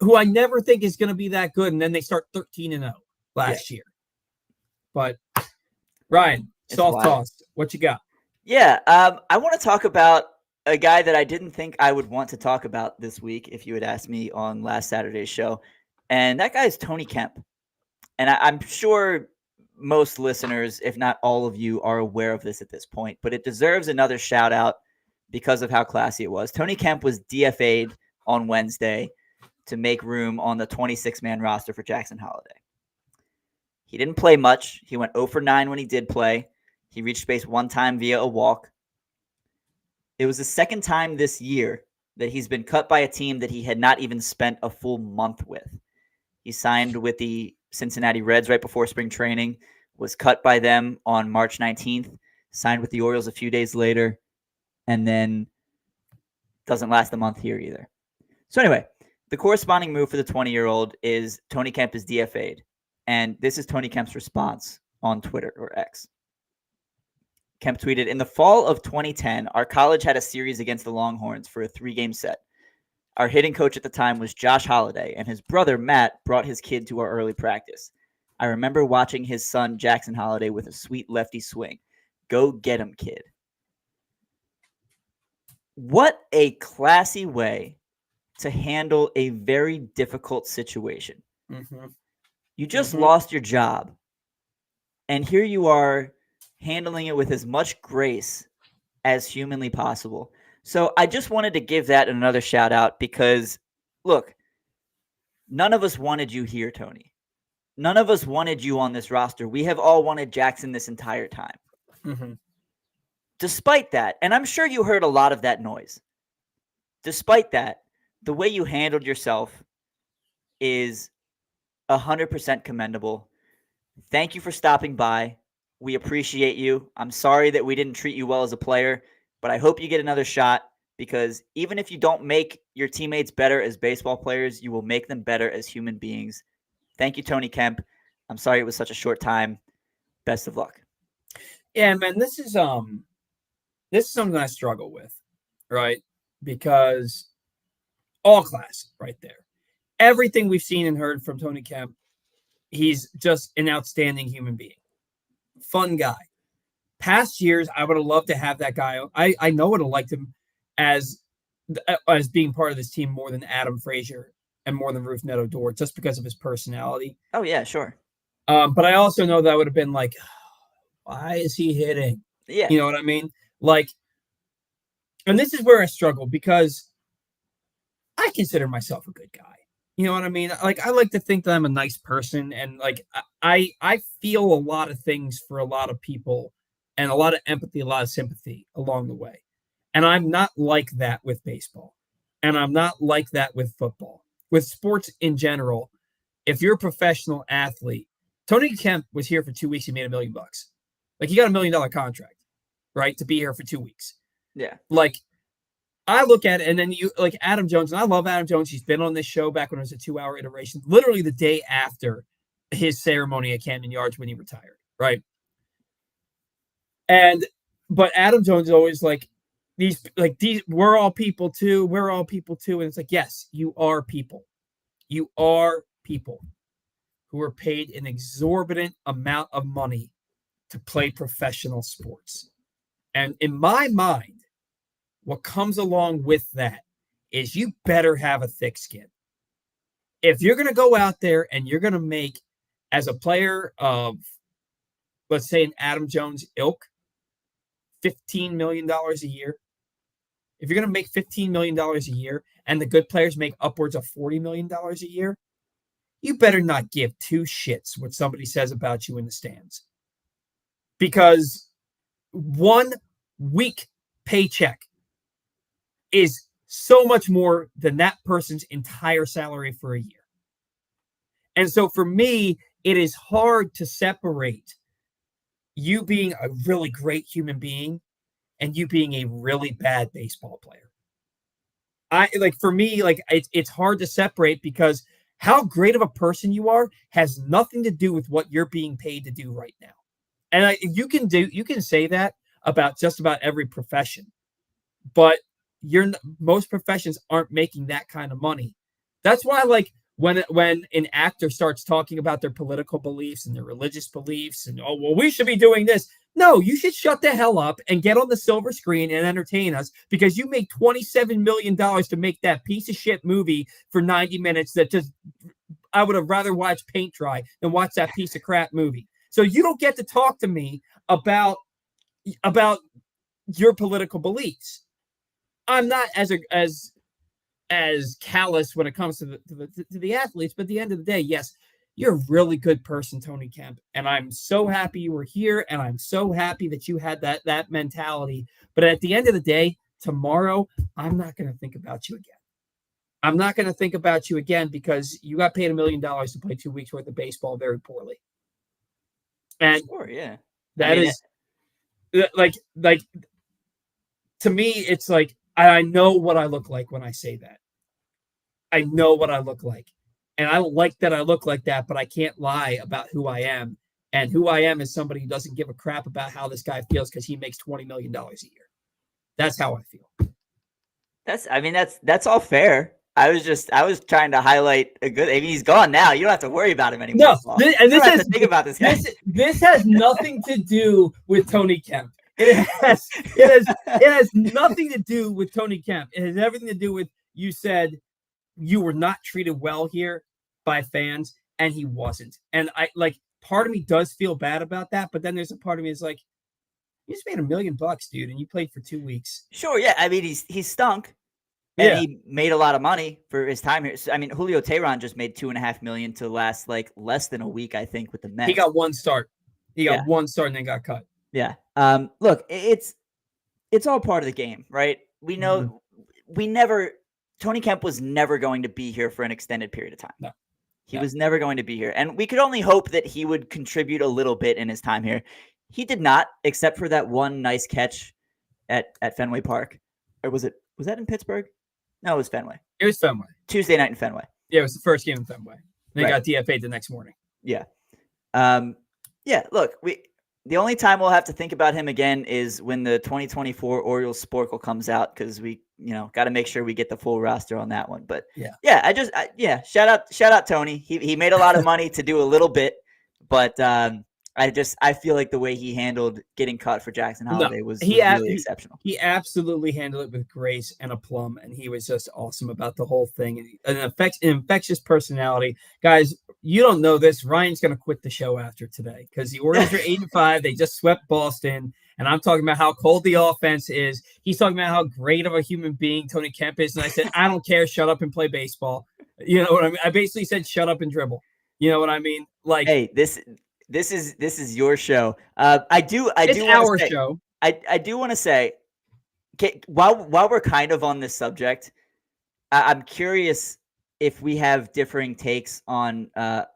who I never think is going to be that good, and then they start 13-0 last year. But, Ryan, soft toss, what you got? Yeah, I want to talk about a guy that I didn't think I would want to talk about this week if you had asked me on last Saturday's show, and that guy is Tony Kemp. And I'm sure most listeners, if not all of you, are aware of this at this point, but it deserves another shout out because of how classy it was. Tony Kemp was DFA'd on Wednesday to make room on the 26-man roster for Jackson Holliday. He didn't play much. He went 0 for 9 when he did play. He reached base 1 time via a walk. It was the second time this year that he's been cut by a team that he had not even spent a full month with. He signed with the Cincinnati Reds right before spring training, was cut by them on March 19th, signed with the Orioles a few days later, and then doesn't last a month here either. So anyway, the corresponding move for the 20-year-old is Tony Kemp is DFA'd. And this is Tony Kemp's response on Twitter or X. Kemp tweeted, in the fall of 2010, our college had a series against the Longhorns for a 3-game set. Our hitting coach at the time was Josh Holliday, and his brother, Matt, brought his kid to our early practice. I remember watching his son, Jackson Holliday, with a sweet lefty swing. Go get him, kid. What a classy way to handle a very difficult situation. Mm-hmm. You just lost your job, and here you are handling it with as much grace as humanly possible. So I just wanted to give that another shout out because, look, none of us wanted you here, Tony. None of us wanted you on this roster. We have all wanted Jackson this entire time. Mm-hmm. Despite that, and I'm sure you heard a lot of that noise. Despite that, the way you handled yourself is 100% commendable. Thank you for stopping by. We appreciate you. I'm sorry that we didn't treat you well as a player, but I hope you get another shot because even if you don't make your teammates better as baseball players, you will make them better as human beings. Thank you, Tony Kemp. I'm sorry it was such a short time. Best of luck. Yeah, man, this is something I struggle with, right? Because all class right there. Everything we've seen and heard from Tony Kemp, he's just an outstanding human being. Fun guy. Past years, I would have loved to have that guy. I know I would have liked him as being part of this team more than Adam Frazier and more than Ruth Neto-Dort just because of his personality. Oh, yeah, sure. But I also know that I would have been like, why is he hitting? Yeah. You know what I mean? Like, and this is where I struggle because I consider myself a good guy. You know what I mean? Like, I like to think that I'm a nice person, and like I feel a lot of things for a lot of people and a lot of empathy, a lot of sympathy along the way. And I'm not like that with baseball. And I'm not like that with football. With sports in general, if you're a professional athlete, Tony Kemp was here for 2 weeks. He made $1 million. Like, he got $1 million contract, right? To be here for 2 weeks. Yeah. Like, I look at it, and then you like Adam Jones, and I love Adam Jones. He's been on this show back when it was a 2-hour iteration, literally the day after his ceremony at Camden Yards when he retired, right? But Adam Jones is always like these, we're all people too. We're all people too. And it's like, yes, you are people. You are people who are paid an exorbitant amount of money to play professional sports. And in my mind, what comes along with that is you better have a thick skin. If you're going to go out there and you're going to make, as a player of, let's say, an Adam Jones ilk, $15 million a year, if you're going to make $15 million a year and the good players make upwards of $40 million a year, you better not give two shits what somebody says about you in the stands. Because 1 week paycheck is so much more than that person's entire salary for a year. And so for me, it is hard to separate you being a really great human being and you being a really bad baseball player. For me, it's hard to separate because how great of a person you are has nothing to do with what you're being paid to do right now. And you can say that about just about every profession, but most professions aren't making that kind of money. That's why, when an actor starts talking about their political beliefs and their religious beliefs and, oh, well, we should be doing this. No, you should shut the hell up and get on the silver screen and entertain us because you make $27 million to make that piece of shit movie for 90 minutes that just, I would have rather watched paint dry than watch that piece of crap movie. So you don't get to talk to me about your political beliefs. I'm not as callous when it comes to the athletes, but at the end of the day, yes, you're a really good person, Tony Kemp, and I'm so happy you were here, and I'm so happy that you had that mentality. But at the end of the day, tomorrow, I'm not going to think about you again. I'm not going to think about you again because you got paid $1 million to play 2 weeks worth of baseball very poorly. And sure, yeah, that is to me, it's like I know what I look like when I say that. I know what I look like. And I like that I look like that, but I can't lie about who I am. And who I am is somebody who doesn't give a crap about how this guy feels because he makes $20 million a year. That's how I feel. That's all fair. I was trying to highlight a good. I mean, he's gone now. You don't have to worry about him anymore. No, this has think about this guy. This has nothing to do with Tony Kemp. It has nothing to do with Tony Kemp. It has everything to do with you said you were not treated well here by fans, and he wasn't. And part of me does feel bad about that, but then there's a part of me is like, you just made $1 million, dude, and you played for 2 weeks. Sure, yeah. I mean, he stunk. And he made a lot of money for his time here. I mean, Julio Teheran just made $2.5 million to last less than a week, I think, with the Mets. He got one start. One start and then got cut. Yeah. Look, it's all part of the game, right? We know Tony Kemp was never going to be here for an extended period of time. No. He was never going to be here. And we could only hope that he would contribute a little bit in his time here. He did not, except for that one nice catch at Fenway Park. Or was that in Pittsburgh? No, it was Fenway. It was Fenway. Tuesday night in Fenway. Yeah, it was the first game in Fenway. They got DFA'd the next morning. Yeah. Look, the only time we'll have to think about him again is when the 2024 Orioles Sporkle comes out because we, got to make sure we get the full roster on that one. But shout out Tony. He made a lot of money to do a little bit, but I feel like the way he handled getting cut for Jackson Holliday was really exceptional. He absolutely handled it with grace and aplomb, and he was just awesome about the whole thing. And an infectious personality. Guys, you don't know this. Ryan's going to quit the show after today because the Orioles are 8-5. They just swept Boston, and I'm talking about how cold the offense is. He's talking about how great of a human being Tony Kemp is, and I said, I don't care. Shut up and play baseball. You know what I mean? I basically said, shut up and dribble. You know what I mean? Hey, This is your show. It's our show. I do want to say, while we're kind of on this subject, I'm curious if we have differing takes on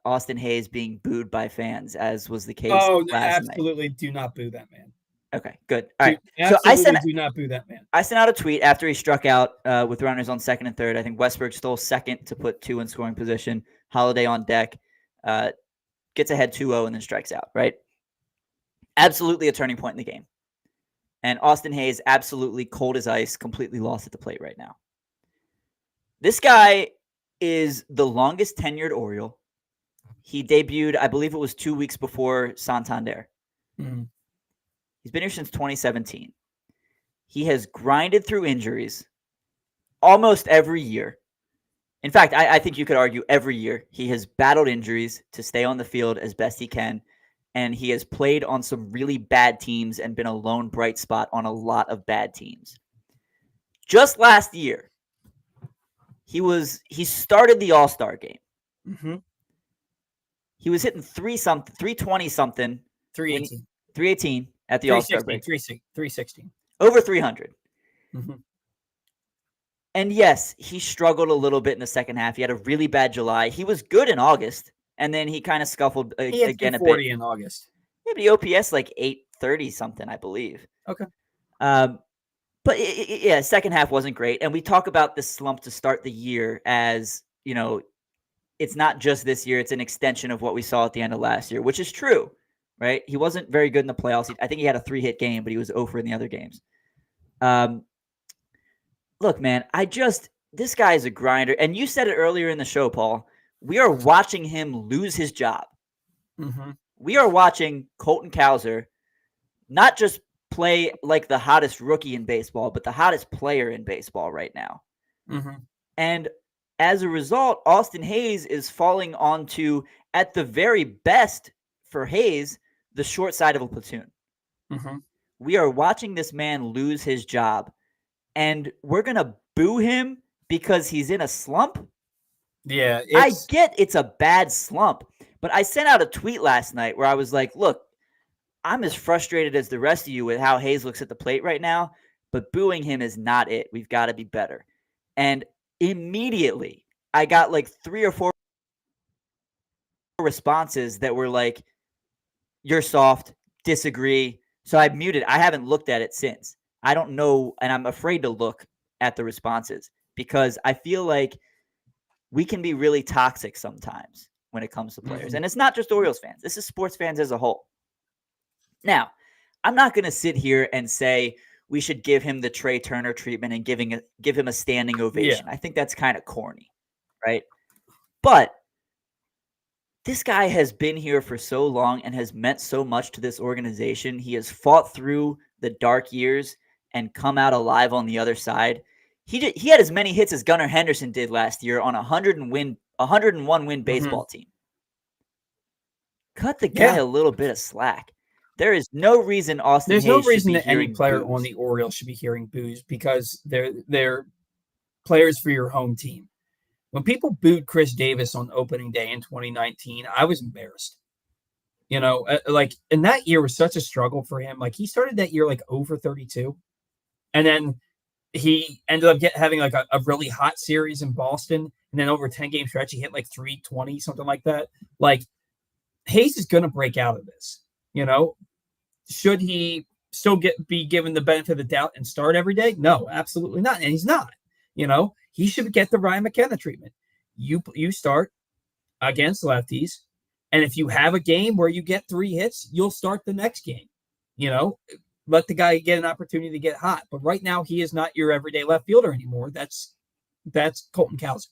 Austin Hayes being booed by fans, as was the case. Oh, last absolutely! night. Do not boo that man. Okay, good. All right. So Absolutely do not boo that man. I sent out a tweet after he struck out with runners on second and third. I think Westberg stole second to put 2 in scoring position. Holliday on deck, gets ahead 2-0 and then strikes out, right? Absolutely a turning point in the game. And Austin Hayes, absolutely cold as ice, completely lost at the plate right now. This guy is the longest tenured Oriole. He debuted, I believe it was 2 weeks before Santander. Mm-hmm. He's been here since 2017. He has grinded through injuries almost every year. In fact, I think you could argue every year he has battled injuries to stay on the field as best he can. And he has played on some really bad teams and been a lone bright spot on a lot of bad teams. Just last year, he started the All-Star game. Mm-hmm. He was hitting 320 something. 318. 318 at the All-Star break. 316. Over 300. Mm-hmm. And yes, he struggled a little bit in the second half. He had a really bad July. He was good in August, and then he kind of scuffled again a bit. 40 in August. Yeah, but the OPS like 830 something, I believe. Okay. But yeah, second half wasn't great. And we talk about this slump to start the year as, you know, it's not just this year. It's an extension of what we saw at the end of last year, which is true, right? He wasn't very good in the playoffs. I think he had a 3-hit game, but he was 0 for in the other games. Look, man, this guy is a grinder. And you said it earlier in the show, Paul. We are watching him lose his job. Mm-hmm. We are watching Colton Cowser not just play like the hottest rookie in baseball, but the hottest player in baseball right now. Mm-hmm. And as a result, Austin Hayes is falling onto, at the very best for Hayes, the short side of a platoon. Mm-hmm. We are watching this man lose his job, and we're going to boo him because he's in a slump? Yeah. I get it's a bad slump, but I sent out a tweet last night where I was like, look, I'm as frustrated as the rest of you with how Hayes looks at the plate right now, but booing him is not it. We've got to be better. And immediately I got like 3 or 4 responses that were like, you're soft, disagree. So I muted. I haven't looked at it since. I don't know, and I'm afraid to look at the responses because I feel like we can be really toxic sometimes when it comes to players. Mm-hmm. And it's not just Orioles fans. This is sports fans as a whole. Now, I'm not going to sit here and say we should give him the Trey Turner treatment and give him a standing ovation. Yeah. I think that's kind of corny, right? But this guy has been here for so long and has meant so much to this organization. He has fought through the dark years and come out alive on the other side. He had as many hits as Gunnar Henderson did last year on a 101 win baseball team. Cut the guy a little bit of slack. There is no reason Austin Hayes There's no reason that any player boos. on the Orioles should be hearing boos because they're players for your home team. When people booed Chris Davis on opening day in 2019, I was embarrassed. You know, and that year was such a struggle for him. Like he started that year like over 32, and then he ended up having like a really hot series in Boston, and then over a 10-game stretch, he hit like 320, something like that. Like Hayes is going to break out of this. You know, should he still be given the benefit of the doubt and start every day? No, absolutely not. And he's not. You know, he should get the Ryan McKenna treatment. You start against lefties, and if you have a game where you get 3 hits, you'll start the next game. You know, let the guy get an opportunity to get hot. But right now, he is not your everyday left fielder anymore. That's Colton Cowser,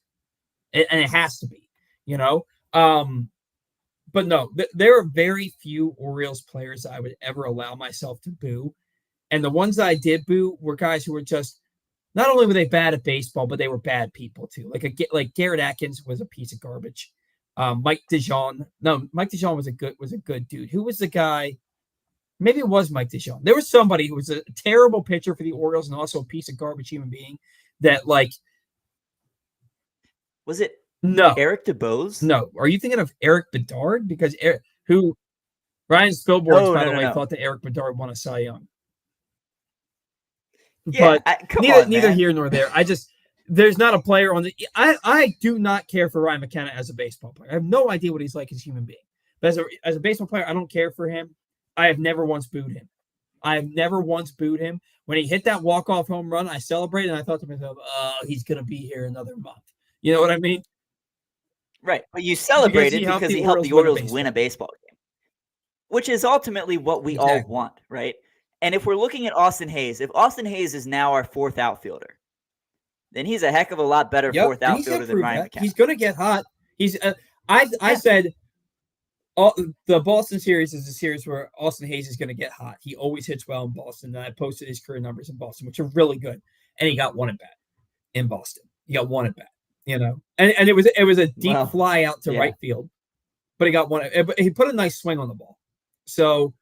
and it has to be. You know, but no, there are very few Orioles players I would ever allow myself to boo, and the ones that I did boo were guys who were just. Not only were they bad at baseball, but they were bad people too. Like Garrett Atkins was a piece of garbage. Mike DeJean was a good dude. Who was the guy? Maybe it was Mike DeJean. There was somebody who was a terrible pitcher for the Orioles and also a piece of garbage human being. That like, was it? No, Eric DeBose. No, are you thinking of Eric Bedard? Because Ryan Spilborghs, by the way, thought that Eric Bedard won a Cy Young. Yeah, but neither here nor there. There's not a player on the. I do not care for Ryan McKenna as a baseball player. I have no idea what he's like as a human being. But as a baseball player, I don't care for him. I have never once booed him. I've never once booed him. When he hit that walk-off home run, I celebrated, and I thought to myself, oh, he's going to be here another month. You know what I mean? Right. But you Because celebrated because he helped the Orioles win a baseball game, which is ultimately what we all want, right? And if we're looking at Austin Hayes, if Austin Hayes is now our fourth outfielder, then he's a heck of a lot better fourth outfielder than Ryan McKenna. He's going to get hot. I said the Boston series is a series where Austin Hayes is going to get hot. He always hits well in Boston. And I posted his career numbers in Boston, which are really good. And he got one at bat in Boston. He got one at bat, and it was a deep fly out to right field, but he got one. He put a nice swing on the ball. So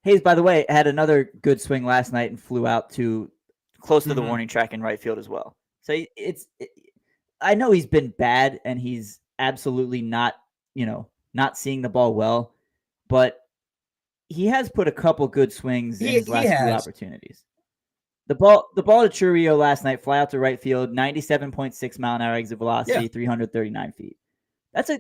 Hayes, by the way, had another good swing last night and flew out to close to the warning track in right field as well. So I know he's been bad and he's absolutely not seeing the ball well, but he has put a couple good swings in his last few opportunities. The ball to Churrio last night, fly out to right field, 97.6 mile an hour exit velocity, 339 feet. That's a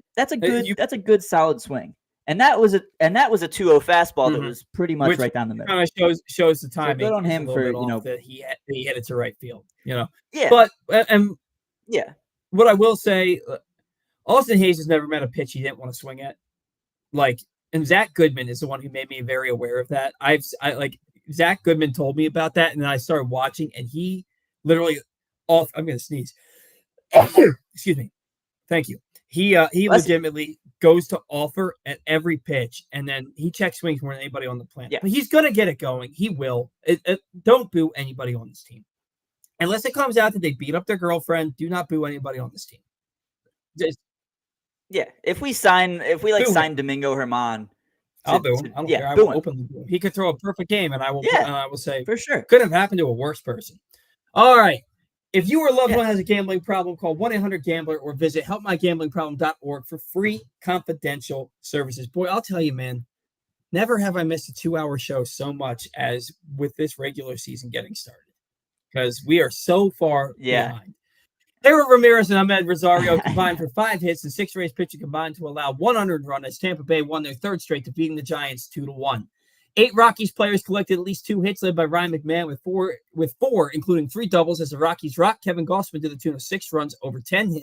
good solid swing. And that was a 2-0 fastball that was pretty much right down the middle. Kind of shows the timing. So good on him for that he hit it to right field. Yeah. But what I will say, Austin Hayes has never met a pitch he didn't want to swing at. And Zach Goodman is the one who made me very aware of that. Zach Goodman told me about that, and then I started watching, and he literally I'm going to sneeze. Excuse me. Thank you. He legitimately goes to offer at every pitch, and then he checks swings more than anybody on the planet. Yeah. But he's going to get it going. He will. Don't boo anybody on this team. Unless it comes out that they beat up their girlfriend, do not boo anybody on this team. If we sign Domingo Germán, I'll boo him. I don't care. I will openly boo him. He could throw a perfect game, and I will say, for sure, could have happened to a worse person. All right. If you or a loved one has a gambling problem, call 1-800-GAMBLER or visit helpmygamblingproblem.org for free confidential services. Boy, I'll tell you, man, never have I missed a 2-hour show so much as with this regular season getting started, because we are so far behind. Harold Ramirez and Ahmed Rosario combined for 5 hits and 6 race pitching combined to allow 100 run as Tampa Bay won their third straight, defeating the Giants 2-1. 8 Rockies players collected at least 2 hits, led by Ryan McMahon with four, including 3 doubles, as the Rockies rocked Kevin Gausman to the tune of 6 runs on 10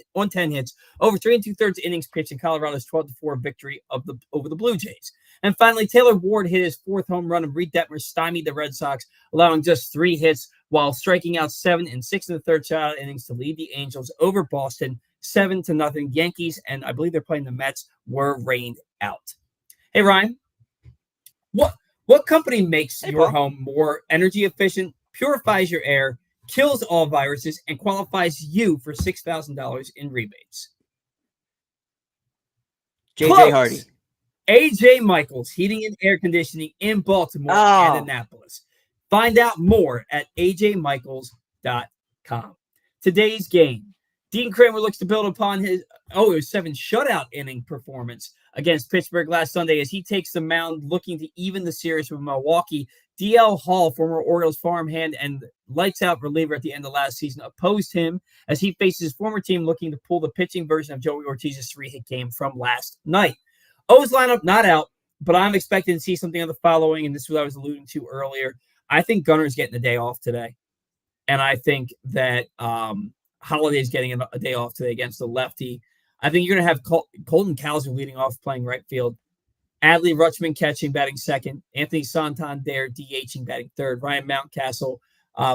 hits, over 3 2/3 innings pitched in Colorado's 12-4 victory over the Blue Jays. And finally, Taylor Ward hit his 4th home run, and Reed Detmer stymied the Red Sox, allowing just 3 hits while striking out 7 in 6 1/3 shutout innings to lead the Angels over Boston 7-0. Yankees, and I believe they're playing the Mets, were rained out. Hey, Ryan, what company makes your home more energy efficient, purifies your air, kills all viruses, and qualifies you for $6,000 in rebates? JJ Hardy. AJ Michaels Heating and Air Conditioning in Baltimore and Annapolis. Find out more at ajmichaels.com. Today's game. Dean Kramer looks to build upon his 7 shutout inning performance against Pittsburgh last Sunday as he takes the mound looking to even the series with Milwaukee. DL Hall, former Orioles farmhand and lights-out reliever at the end of last season, opposed him as he faces his former team looking to pull the pitching version of Joey Ortiz's 3-hit game from last night. O's lineup not out, but I'm expecting to see something of the following, and this is what I was alluding to earlier. I think Gunner's getting a day off today, and I think that Holliday's getting a day off today against the lefty. I think you're going to have Colton Cowser leading off, playing right field. Adley Rutschman catching, batting second. Anthony Santander DHing, batting third. Ryan Mountcastle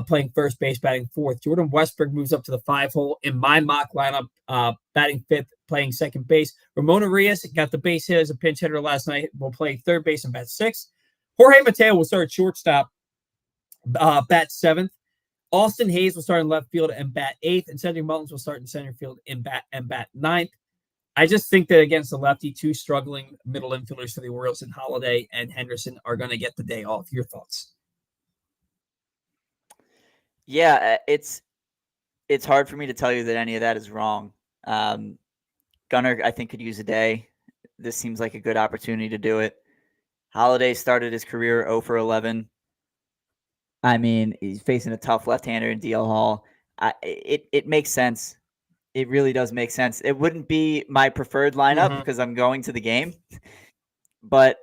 playing first base, batting fourth. Jordan Westberg moves up to the 5-hole in my mock lineup, batting fifth, playing second base. Ramon Arias got the base hit as a pinch hitter last night, will play third base and bat sixth. Jorge Mateo will start at shortstop, bat seventh. Austin Hayes will start in left field and bat eighth, and Cedric Mullins will start in center field and bat ninth. I just think that against the lefty, 2 struggling middle infielders for the Orioles and Holliday and Henderson are going to get the day off. Your thoughts? Yeah, it's hard for me to tell you that any of that is wrong. Gunner, I think, could use a day. This seems like a good opportunity to do it. Holliday started his career 0 for 11. I mean, he's facing a tough left-hander in DL Hall. It makes sense. It really does make sense. It wouldn't be my preferred lineup because I'm going to the game, but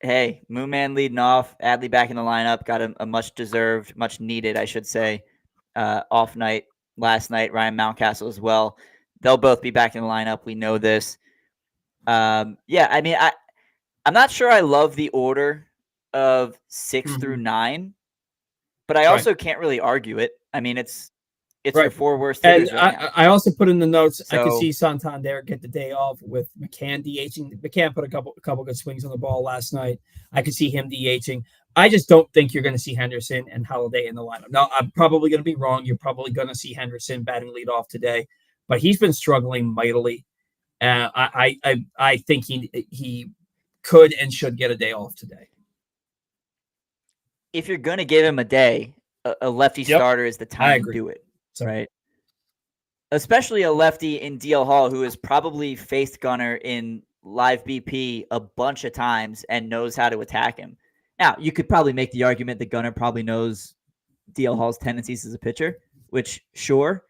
Hey, Moon Man leading off, Adley back in the lineup, got a much deserved, much needed, I should say, off night last night. Ryan Mountcastle as well. They'll both be back in the lineup. We know this. Yeah, I mean, I'm not sure I love the order of 6 through 9, but I also can't really argue it. I mean, it's your 4 worst hitters right now. I also put in the notes, I could So- see Santander get the day off with McCann DHing. McCann put a couple good swings on the ball last night. I could see him DHing. I just don't think you're going to see Henderson and Holliday in the lineup. Now, I'm probably going to be wrong. You're probably going to see Henderson batting leadoff today, but he's been struggling mightily. I think he could and should get a day off today. If you're going to give him a day, a lefty starter is the time to do it, right? Especially a lefty in DL Hall who has probably faced Gunnar in live BP a bunch of times and knows how to attack him. Now, you could probably make the argument that Gunnar probably knows DL Hall's tendencies as a pitcher, which, sure,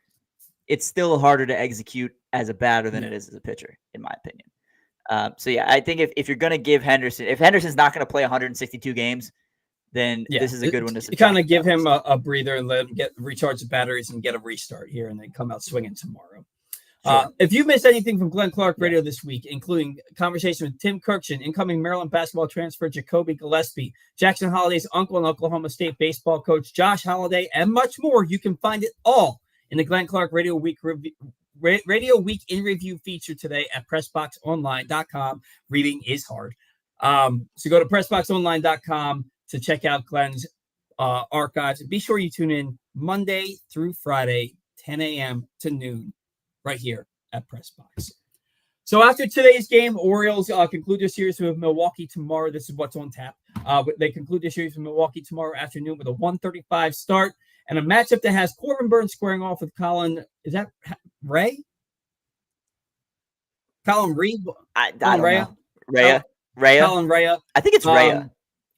it's still harder to execute as a batter than it is as a pitcher, in my opinion. So, yeah, I think if you're going to give Henderson – if Henderson's not going to play 162 games, then this is a good one to kind of give him a breather and let him recharge the batteries and get a restart here and then come out swinging tomorrow. Sure. If you missed anything from Glenn Clark Radio this week, including conversation with Tim Kirkshin, incoming Maryland basketball transfer Jacoby Gillespie, Jackson Holliday's uncle and Oklahoma State baseball coach Josh Holliday, and much more, you can find it all in the Glenn Clark Radio Week in Review feature today at PressBoxOnline.com. Reading is hard. So go to PressBoxOnline.com to check out Glenn's archives. And be sure you tune in Monday through Friday, 10 a.m. to noon, right here at Press Box. So after today's game, Orioles conclude their series with Milwaukee tomorrow. This is what's on tap. They conclude their series with Milwaukee tomorrow afternoon with a 1:35 start and a matchup that has Corbin Burns squaring off with Colin. Is that Ray? Colin Reed? I don't know. Rhea? Colin Rhea. I think it's Rhea.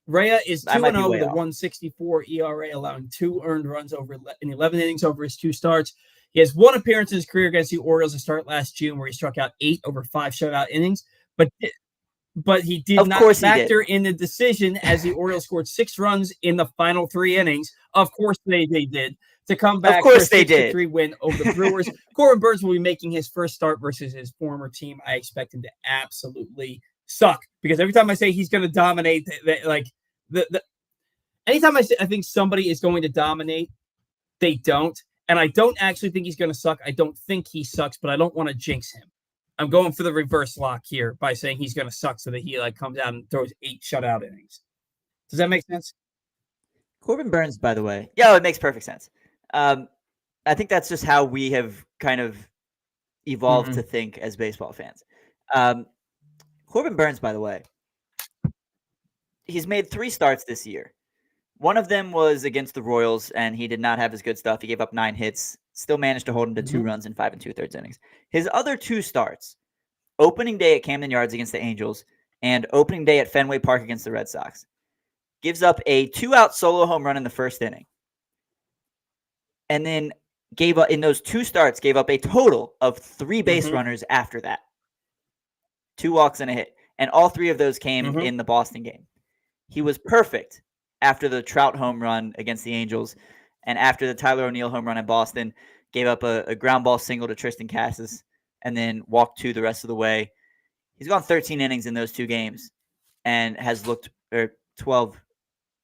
Rhea is 2-0 with a 1.64 ERA, allowing 2 earned runs in 11 innings over his 2 starts. He has 1 appearance in his career against the Orioles to start last June, where he struck out 8 over 5 shutout innings. But he did not factor in the decision as the Orioles scored 6 runs in the final 3 innings. Of course they did. To come back for a 6-3 win over the Brewers. Corbin Burns will be making his first start versus his former team. I expect him to absolutely suck, because every time I say he's going to dominate, anytime I think somebody is going to dominate, they don't. And I don't actually think he's going to suck. I don't think he sucks, but I don't want to jinx him. I'm going for the reverse lock here by saying he's going to suck so that he comes out and throws 8 shutout innings. Does that make sense? Corbin Burns, by the way. Yeah, it makes perfect sense. I think that's just how we have kind of evolved to think as baseball fans. Corbin Burns, by the way, he's made 3 starts this year. One of them was against the Royals, and he did not have his good stuff. He gave up 9 hits, still managed to hold him to 2 runs in 5 2/3 innings. His other 2 starts, opening day at Camden Yards against the Angels and opening day at Fenway Park against the Red Sox, gives up a 2-out solo home run in the first inning. And then in those 2 starts, gave up a total of 3 base runners after that. 2 walks and a hit. And all 3 of those came in the Boston game. He was perfect after the Trout home run against the Angels and after the Tyler O'Neill home run in Boston. Gave up a ground ball single to Tristan Casas and then walked 2 the rest of the way. He's gone 13 innings in those 2 games and has looked, or 12,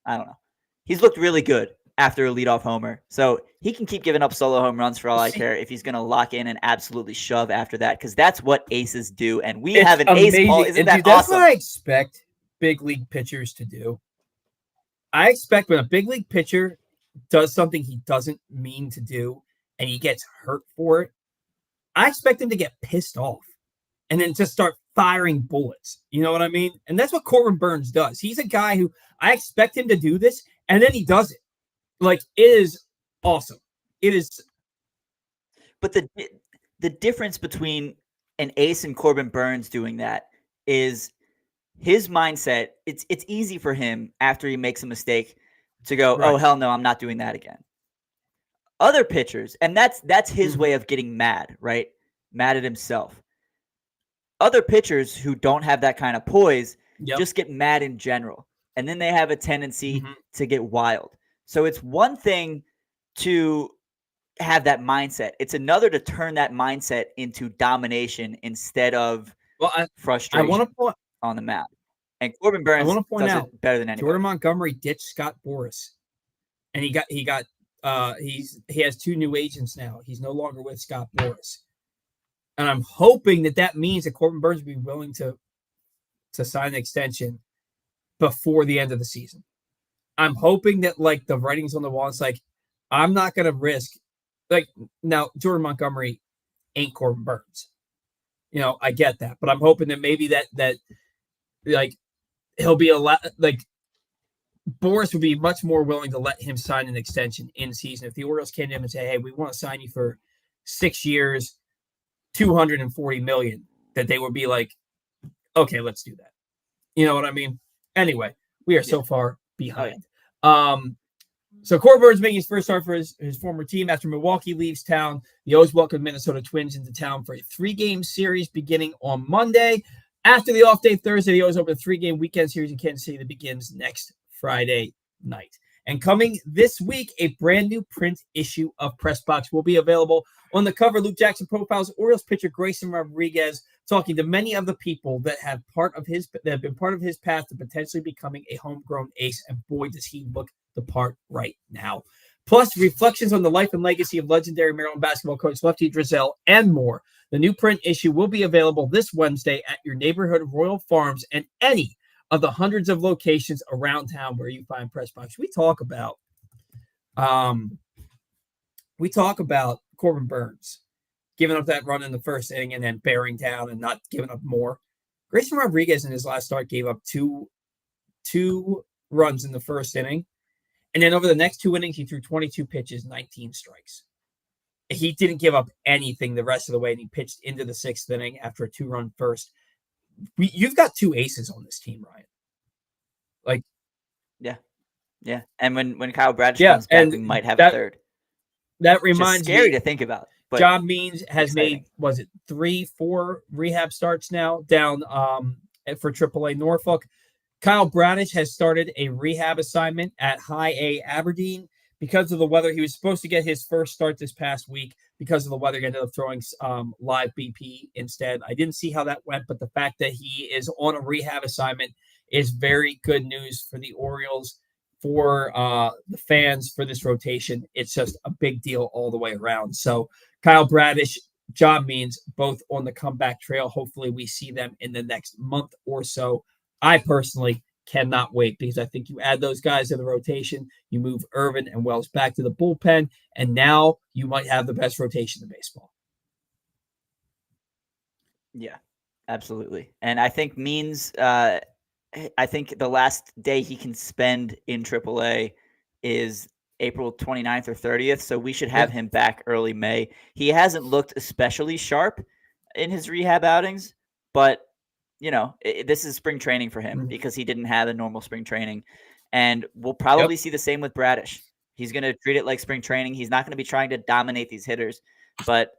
I don't know. He's looked really good after a leadoff homer. So he can keep giving up solo home runs for all I care if he's going to lock in and absolutely shove after that, because that's what aces do. And we have an ace ball. Isn't that awesome? That's what I expect big league pitchers to do. I expect when a big league pitcher does something he doesn't mean to do and he gets hurt for it, I expect him to get pissed off and then just start firing bullets. You know what I mean? And that's what Corbin Burns does. He's a guy who I expect him to do this, and then he does it. It is awesome. It is. But the difference between an ace and Corbin Burns doing that is his mindset. It's easy for him after he makes a mistake to go, oh, hell no, I'm not doing that again. Other pitchers, and that's his way of getting mad, right? Mad at himself. Other pitchers who don't have that kind of poise, Yep. just get mad in general. And then they have a tendency Mhm. to get wild. So it's one thing to have that mindset. It's another to turn that mindset into domination instead of Well, I frustration want to point on the mound. And Corbin Burns does out it better than anybody. Jordan Montgomery ditched Scott Boras, and he has 2 new agents now. He's no longer with Scott Boras, and I'm hoping that means that Corbin Burns will be willing to sign an extension before the end of the season. I'm hoping that like the writing's on the wall. It's like I'm not going to risk like now Jordan Montgomery ain't Corbin Burns. I get that, but I'm hoping that maybe that like he'll be a lot like Boris would be much more willing to let him sign an extension in season. If the Orioles came to him and say, "Hey, we want to sign you for 6 years, $240 million," that they would be like, "Okay, let's do that." You know what I mean? Anyway, we are so far behind. So Corbin Burns making his first start for his former team after Milwaukee leaves town. The O's welcome Minnesota Twins into town for a 3-game series beginning on Monday. After the off day Thursday, the O's open a 3-game weekend series in Kansas City that begins next Friday night. And coming this week, a brand new print issue of Press Box will be available. On the cover, Luke Jackson profiles Orioles pitcher Grayson Rodriguez, talking to many of the people that have been part of his path to potentially becoming a homegrown ace. And boy, does he look the part right now. Plus, reflections on the life and legacy of legendary Maryland basketball coach Lefty Driesell and more. The new print issue will be available this Wednesday at your neighborhood Royal Farms and any of the hundreds of locations around town where you find Press Box. We talk about Corbin Burns giving up that run in the first inning and then bearing down and not giving up more. Grayson Rodriguez in his last start gave up two runs in the first inning. And then over the next 2 innings, he threw 22 pitches, 19 strikes. He didn't give up anything the rest of the way, and he pitched into the 6th inning after a 2-run first. You've got 2 aces on this team, Ryan. Yeah. And when Kyle Bradish comes back, we might have a third. That reminds me. Scary to think about. But John Means has exciting. made 3-4 rehab starts now down for AAA Norfolk. Kyle Bradish has started a rehab assignment at High A Aberdeen because of the weather. He was supposed to get his first start this past week. Because of the weather, he ended up throwing live BP instead. I didn't see how that went, but the fact that he is on a rehab assignment is very good news for the Orioles, for the fans, for this rotation. It's just a big deal all the way around. So Kyle Bradish, John Means, both on the comeback trail. Hopefully we see them in the next month or so. I personally cannot wait because I think you add those guys to the rotation, you move Irvin and Wells back to the bullpen, and now you might have the best rotation in baseball. Yeah, absolutely. And I think Means, I think the last day he can spend in AAA is April 29th or 30th, so we should have him back early May. He hasn't looked especially sharp in his rehab outings, but this is spring training for him because he didn't have a normal spring training. And we'll probably see the same with Bradish. He's going to treat it like spring training. He's not going to be trying to dominate these hitters, but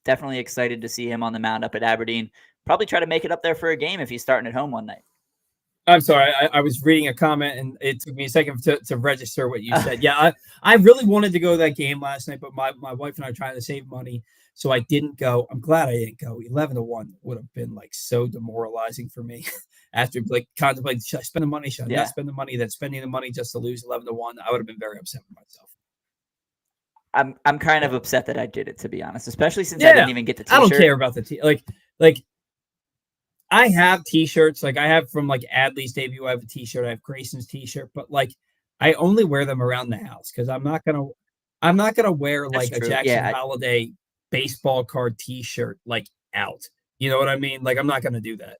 definitely excited to see him on the mound up at Aberdeen. Probably try to make it up there for a game if he's starting at home one night. I'm sorry. I was reading a comment, and it took me a second to register what you said. Yeah, I really wanted to go to that game last night, but my wife and I are trying to save money, so I didn't go. I'm glad I didn't go. 11-1 would have been like so demoralizing for me after like contemplating, should I spend the money? Should I not spend the money? Then spending the money just to lose 11-1. I would have been very upset with myself. I'm kind of upset that I did it, to be honest, especially since I didn't even get the t-shirt. I don't care about the t-shirt. Like I have t-shirts, like I have from like Adley's debut. I have a t-shirt. I have Grayson's t-shirt, but like I only wear them around the house because I'm not gonna wear like a Jackson Holliday baseball card t-shirt like out. You know what I mean? Like I'm not gonna do that.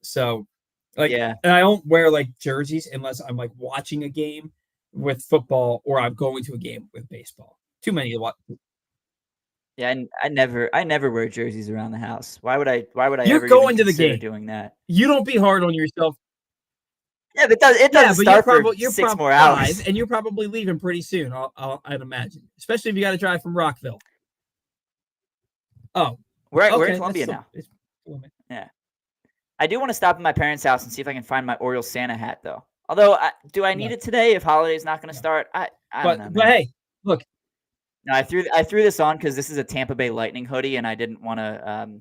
So like, and I don't wear like jerseys unless I'm like watching a game with football or I'm going to a game with baseball. Too many to watch. Yeah, and I never wear jerseys around the house. Why would I You're ever going even to the consider game. doing that? You don't be hard on yourself. Yeah, but it doesn't start for you're 6 more hours. And you're probably leaving pretty soon, I'd imagine. Especially if you got to drive from Rockville. Oh. We're in Columbia now. Yeah. I do want to stop at my parents' house and see if I can find my Orioles Santa hat, though. Although, do I need No, it today if Holiday's not going to no. start? I don't know, But man. hey, look, No, I threw this on because this is a Tampa Bay Lightning hoodie, and I didn't want to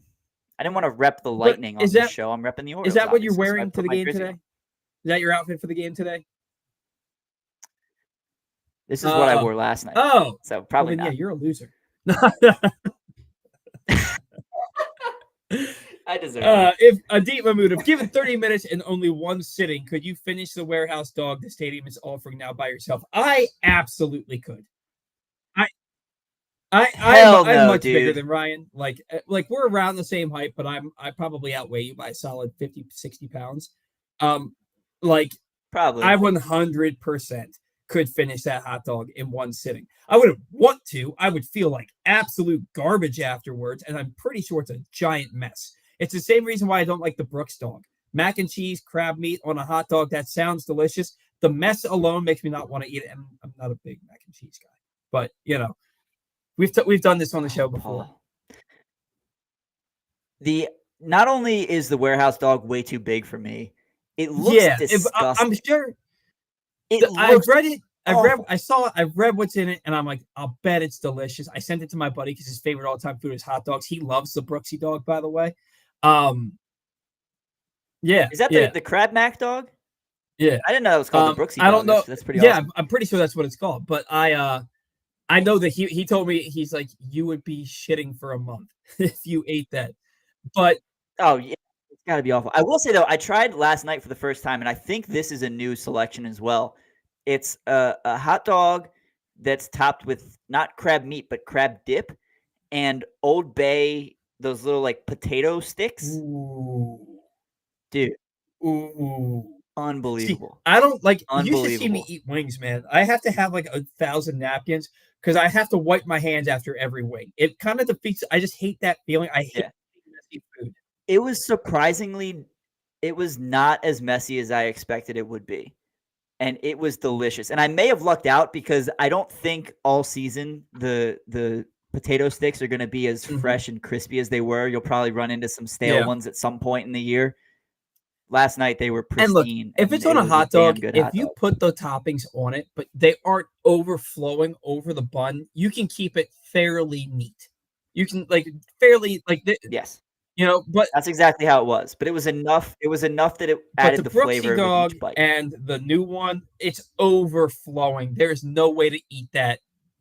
rep the but Lightning on this show. I'm repping the is Orioles, that what you're obviously. So I wearing to put the my game jersey today? on. Is that your outfit for the game today? This is what I wore last night. Oh, So probably well, then, not. yeah, you're a loser. I deserve it. If Adit Mahmood, if given 30 minutes and only one sitting, could you finish the warehouse dog the stadium is offering now by yourself? I absolutely could. Hell I'm no, much bigger dude. than Ryan. Like we're around the same height, but I probably outweigh you by a solid 50, 60 pounds. Like Probably. I 100% could finish that hot dog in one sitting. I wouldn't want to. I would feel like absolute garbage afterwards, and I'm pretty sure it's a giant mess. It's the same reason why I don't like the Brooks dog. Mac and cheese, crab meat on a hot dog, that sounds delicious. The mess alone makes me not want to eat it. And I'm not a big mac and cheese guy, but we've done this on the show before. Paul. Not only is the warehouse dog way too big for me, it looks disgusting. I'm sure. I've read it. awful. I saw it. I've read what's in it, and I'm like, I'll bet it's delicious. I sent it to my buddy because his favorite all-time food is hot dogs. He loves the Brooksy dog, by the way. Yeah. Is that the Crab Mac dog? Yeah. I didn't know that was called the Brooksy dog. I don't know. That's pretty awesome. Yeah, I'm pretty sure that's what it's called. But I know that he told me, he's like, you would be shitting for a month if you ate that. But oh yeah, it's got to be awful. I will say though, I tried last night for the first time, and I think this is a new selection as well. It's a hot dog that's topped with not crab meat but crab dip and Old Bay, those little like potato sticks. Ooh. Dude. Ooh. Unbelievable. See, I don't like. Unbelievable. You should see me eat wings, man. I have to have like 1,000 napkins because I have to wipe my hands after every wing. It kind of defeats. I just hate that feeling. I hate messy food. It was not as messy as I expected it would be. And it was delicious. And I may have lucked out because I don't think all season the potato sticks are going to be as fresh and crispy as they were. You'll probably run into some stale ones at some point in the year. Last night they were pristine. And look, if it's on a hot dog, if you put the toppings on it, but they aren't overflowing over the bun, you can keep it fairly neat. You can yes. But that's exactly how it was. But it was enough. It was enough that it added the flavor dog with each bite. And the new one, it's overflowing. There's no way to eat that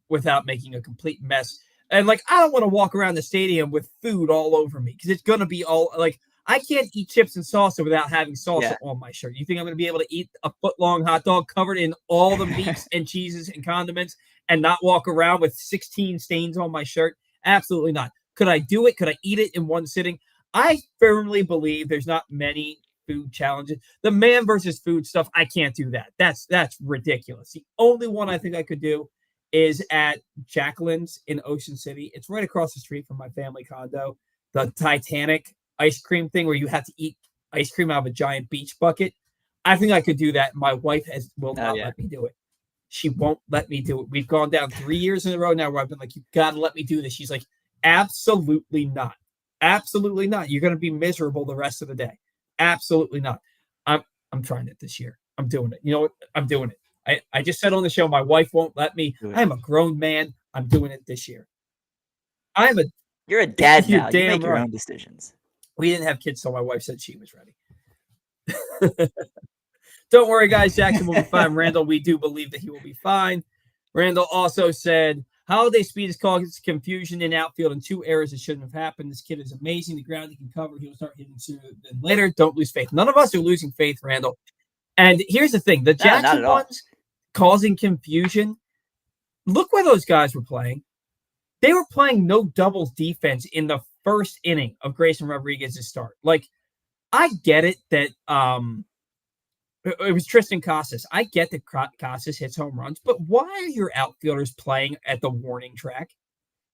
without making a complete mess. And I don't want to walk around the stadium with food all over me because it's gonna be all like. I can't eat chips and salsa without having salsa on my shirt. You think I'm going to be able to eat a foot-long hot dog covered in all the meats and cheeses and condiments and not walk around with 16 stains on my shirt? Absolutely not. Could I do it? Could I eat it in one sitting? I firmly believe there's not many food challenges. The man versus food stuff, I can't do that. That's ridiculous. The only one I think I could do is at Jacqueline's in Ocean City. It's right across the street from my family condo. The Titanic ice cream thing where you have to eat ice cream out of a giant beach bucket. I think I could do that. My wife will not let me do it. She won't let me do it. We've gone down 3 years in a row now where I've been like, you got to let me do this. She's like, absolutely not. Absolutely not. You're going to be miserable the rest of the day. Absolutely not. I'm trying it this year. I'm doing it. You know what? I'm doing it. I just said on the show, my wife won't let me. I'm a grown man. I'm doing it this year. You're a dad now. You make your own decisions. We didn't have kids, so my wife said she was ready. Don't worry, guys. Jackson will be fine. Randall, we do believe that he will be fine. Randall also said, Holiday speed has caused confusion in outfield and 2 errors that shouldn't have happened. This kid is amazing. The ground he can cover, he will start hitting sooner than later. Don't lose faith. None of us are losing faith, Randall. And here's the thing. The Jackson ones causing confusion, look where those guys were playing. They were playing no doubles defense in the first inning of Grayson Rodriguez's start. I get it that it was Tristan Casas. I get that Casas hits home runs, but why are your outfielders playing at the warning track?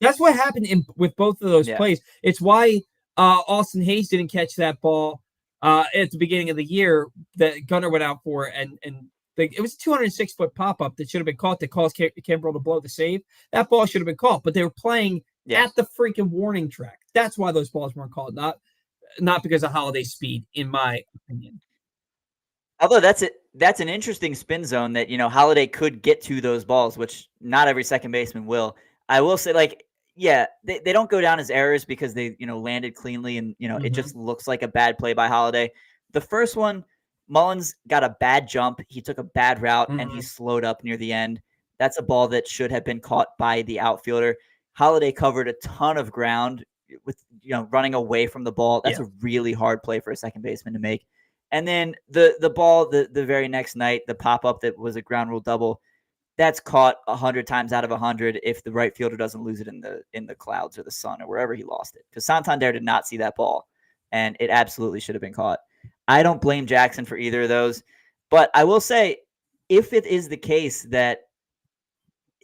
That's what happened with both of those plays. It's why Austin Hayes didn't catch that ball at the beginning of the year that Gunnar went out for, and it was a 206-foot pop-up that should have been caught that caused Kimbrel to blow the save. That ball should have been caught, but they were playing at the freaking warning track. That's why those balls weren't called. not because of Holiday's speed, in my opinion. Although that's an interesting spin zone that, Holliday could get to those balls, which not every second baseman will. I will say, like, yeah, they don't go down as errors because they, landed cleanly and, it just looks like a bad play by Holliday. The first one, Mullins got a bad jump. He took a bad route and he slowed up near the end. That's a ball that should have been caught by the outfielder. Holliday covered a ton of ground with, running away from the ball. That's a really hard play for a second baseman to make. And then the ball the very next night, the pop-up that was a ground rule double, that's caught 100 times out of 100 if the right fielder doesn't lose it in the clouds or the sun or wherever he lost it. Because Santander did not see that ball, and it absolutely should have been caught. I don't blame Jackson for either of those. But I will say, if it is the case that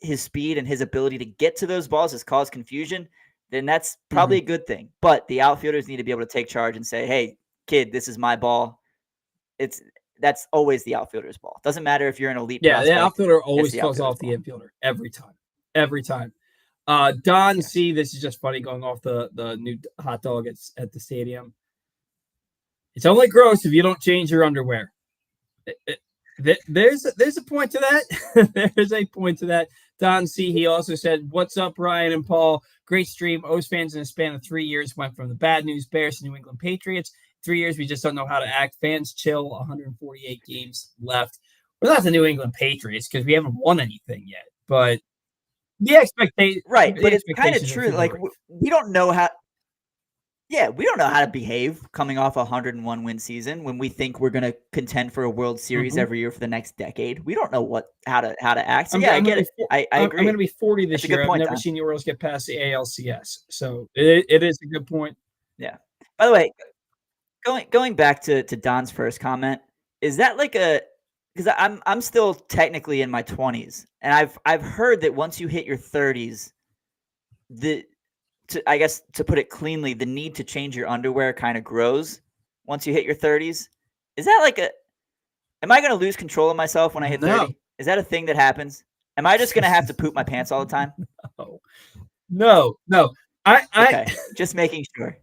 his speed and his ability to get to those balls has caused confusion, then that's probably a good thing. But the outfielders need to be able to take charge and say, hey, kid, this is my ball. That's always the outfielder's ball. Doesn't matter if you're an elite prospect. The outfielder always falls off the infielder every time. Don C, this is just funny going off the new hot dog at the stadium. It's only gross if you don't change your underwear. There's a point to that. There's a point to that. Don C, he also said, "What's up, Ryan and Paul? Great stream. O's fans in a span of 3 years went from the bad news Bears to New England Patriots. 3 years, we just don't know how to act. Fans chill. 148 games left. We're not the New England Patriots because we haven't won anything yet. But the expectation, right? But it's kind of true. Like we don't know how. Yeah, we don't know how to behave coming off a 101 win season when we think we're going to contend for a World Series every year for the next decade. We don't know how to act. So I get it. I agree. I'm going to be 40 this year. I've never seen the Orioles get past the ALCS. So it is a good point. Yeah. By the way, going back to Don's first comment, is that like because I'm still technically in my 20s, and I've heard that once you hit your 30s, I guess to put it cleanly, the need to change your underwear kind of grows once you hit your 30s. Is that like am I going to lose control of myself when I hit 30? Is that a thing that happens? Am I just going to have to poop my pants all the time? No. Okay, just making sure.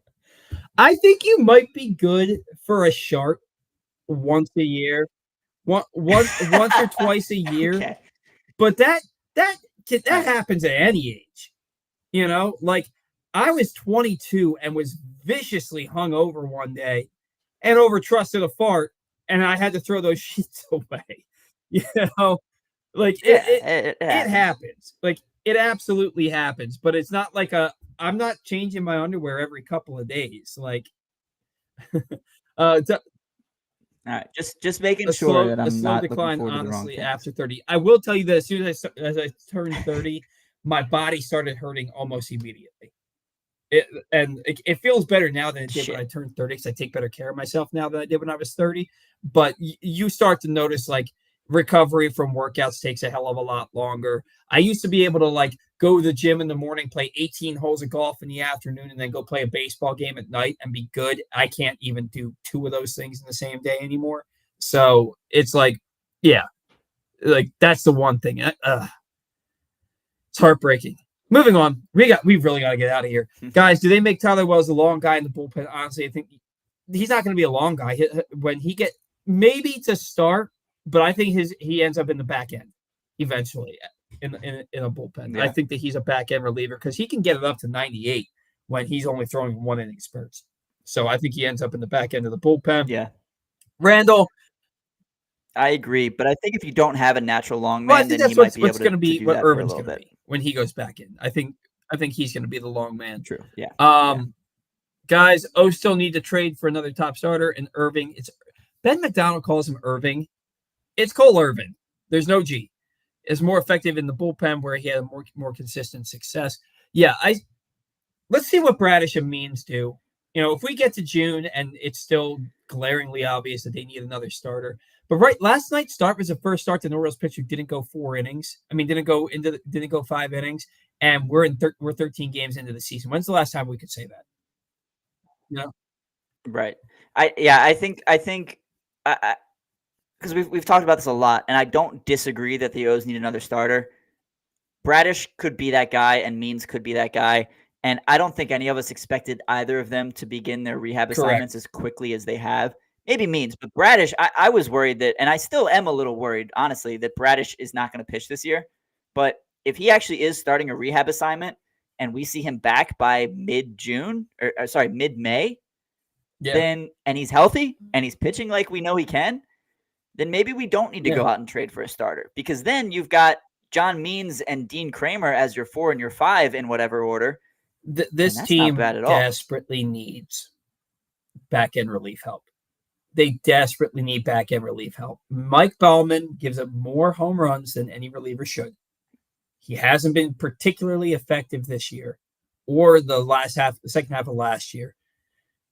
I think you might be good for a shark once a year, once or twice a year. Okay. But that happens at any age. Like I was 22 and was viciously hungover one day and overtrusted a fart, and I had to throw those sheets away. Like it happens. Like it absolutely happens. But it's not like I'm not changing my underwear every couple of days. Like, all right, just making sure that I'm not decline, looking forward honestly, to the wrong after 30. I will tell you that as soon as I turned 30, my body started hurting almost immediately. It feels better now than it did when I turned 30 because I take better care of myself now than I did when I was 30. But you start to notice like recovery from workouts takes a hell of a lot longer. I used to be able to like go to the gym in the morning, play 18 holes of golf in the afternoon, and then go play a baseball game at night and be good. I can't even do two of those things in the same day anymore. So it's like, like that's the one thing. It's heartbreaking. Moving on. We really got to get out of here. Guys, do they make Tyler Wells the long guy in the bullpen? Honestly, I think he's not going to be a long guy when he get maybe to start, but I think he ends up in the back end eventually in a bullpen. Yeah. I think that he's a back end reliever because he can get it up to 98 when he's only throwing 1 inning spurts. So I think he ends up in the back end of the bullpen. Yeah. Randall. I agree, but I think if you don't have a natural long man, then he might be able to do that for a little bit when he goes back in. I think he's going to be the long man. True. Yeah. Guys, O's still need to trade for another top starter, and Irving. It's Ben McDonald calls him Irving. It's Cole Irvin. There's no G. It's more effective in the bullpen where he had more consistent success. Yeah, let's see what Bradish and Means do. If we get to June and it's still glaringly obvious that they need another starter. But last night's start was the first start to an Orioles pitcher who didn't go 4 innings. I mean, didn't go 5 innings, and we're 13 games into the season. When's the last time we could say that? Right. I think because we've talked about this a lot, and I don't disagree that the O's need another starter. Bradish could be that guy, and Means could be that guy. And I don't think any of us expected either of them to begin their rehab assignments as quickly as they have. Maybe Means, but Bradish, I was worried that, and I still am a little worried, honestly, that Bradish is not going to pitch this year. But if he actually is starting a rehab assignment and we see him back by mid-June, or sorry, mid-May, then, and he's healthy and he's pitching like we know he can, then maybe we don't need to go out and trade for a starter, because then you've got John Means and Dean Kramer as your 4 and your 5 in whatever order. This team desperately needs back-end relief help. They desperately need back-end relief help. Mike Baumann gives up more home runs than any reliever should. He hasn't been particularly effective this year or the second half of last year.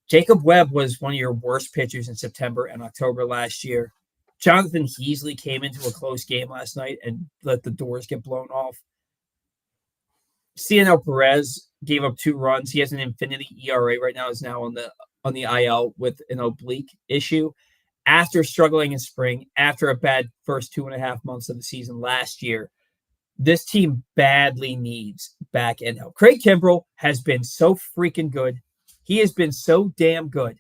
Jacob Webb was one of your worst pitchers in September and October last year. Jonathan Heasley came into a close game last night and let the doors get blown off. Cionel Perez gave up 2 runs. He has an infinity ERA right now. Is now on the IL with an oblique issue. After struggling in spring, after a bad first 2.5 months of the season last year, this team badly needs back end help. Craig Kimbrell has been so freaking good. He has been so damn good,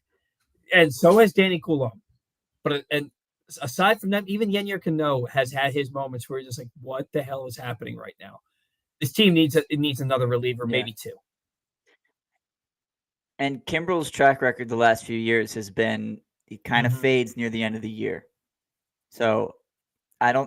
and so has Danny Coulomb. But aside from that, even Yennier Cano has had his moments where he's just like, "What the hell is happening right now?" This team needs another reliever, maybe 2. And Kimbrell's track record the last few years has been he kind of fades near the end of the year. So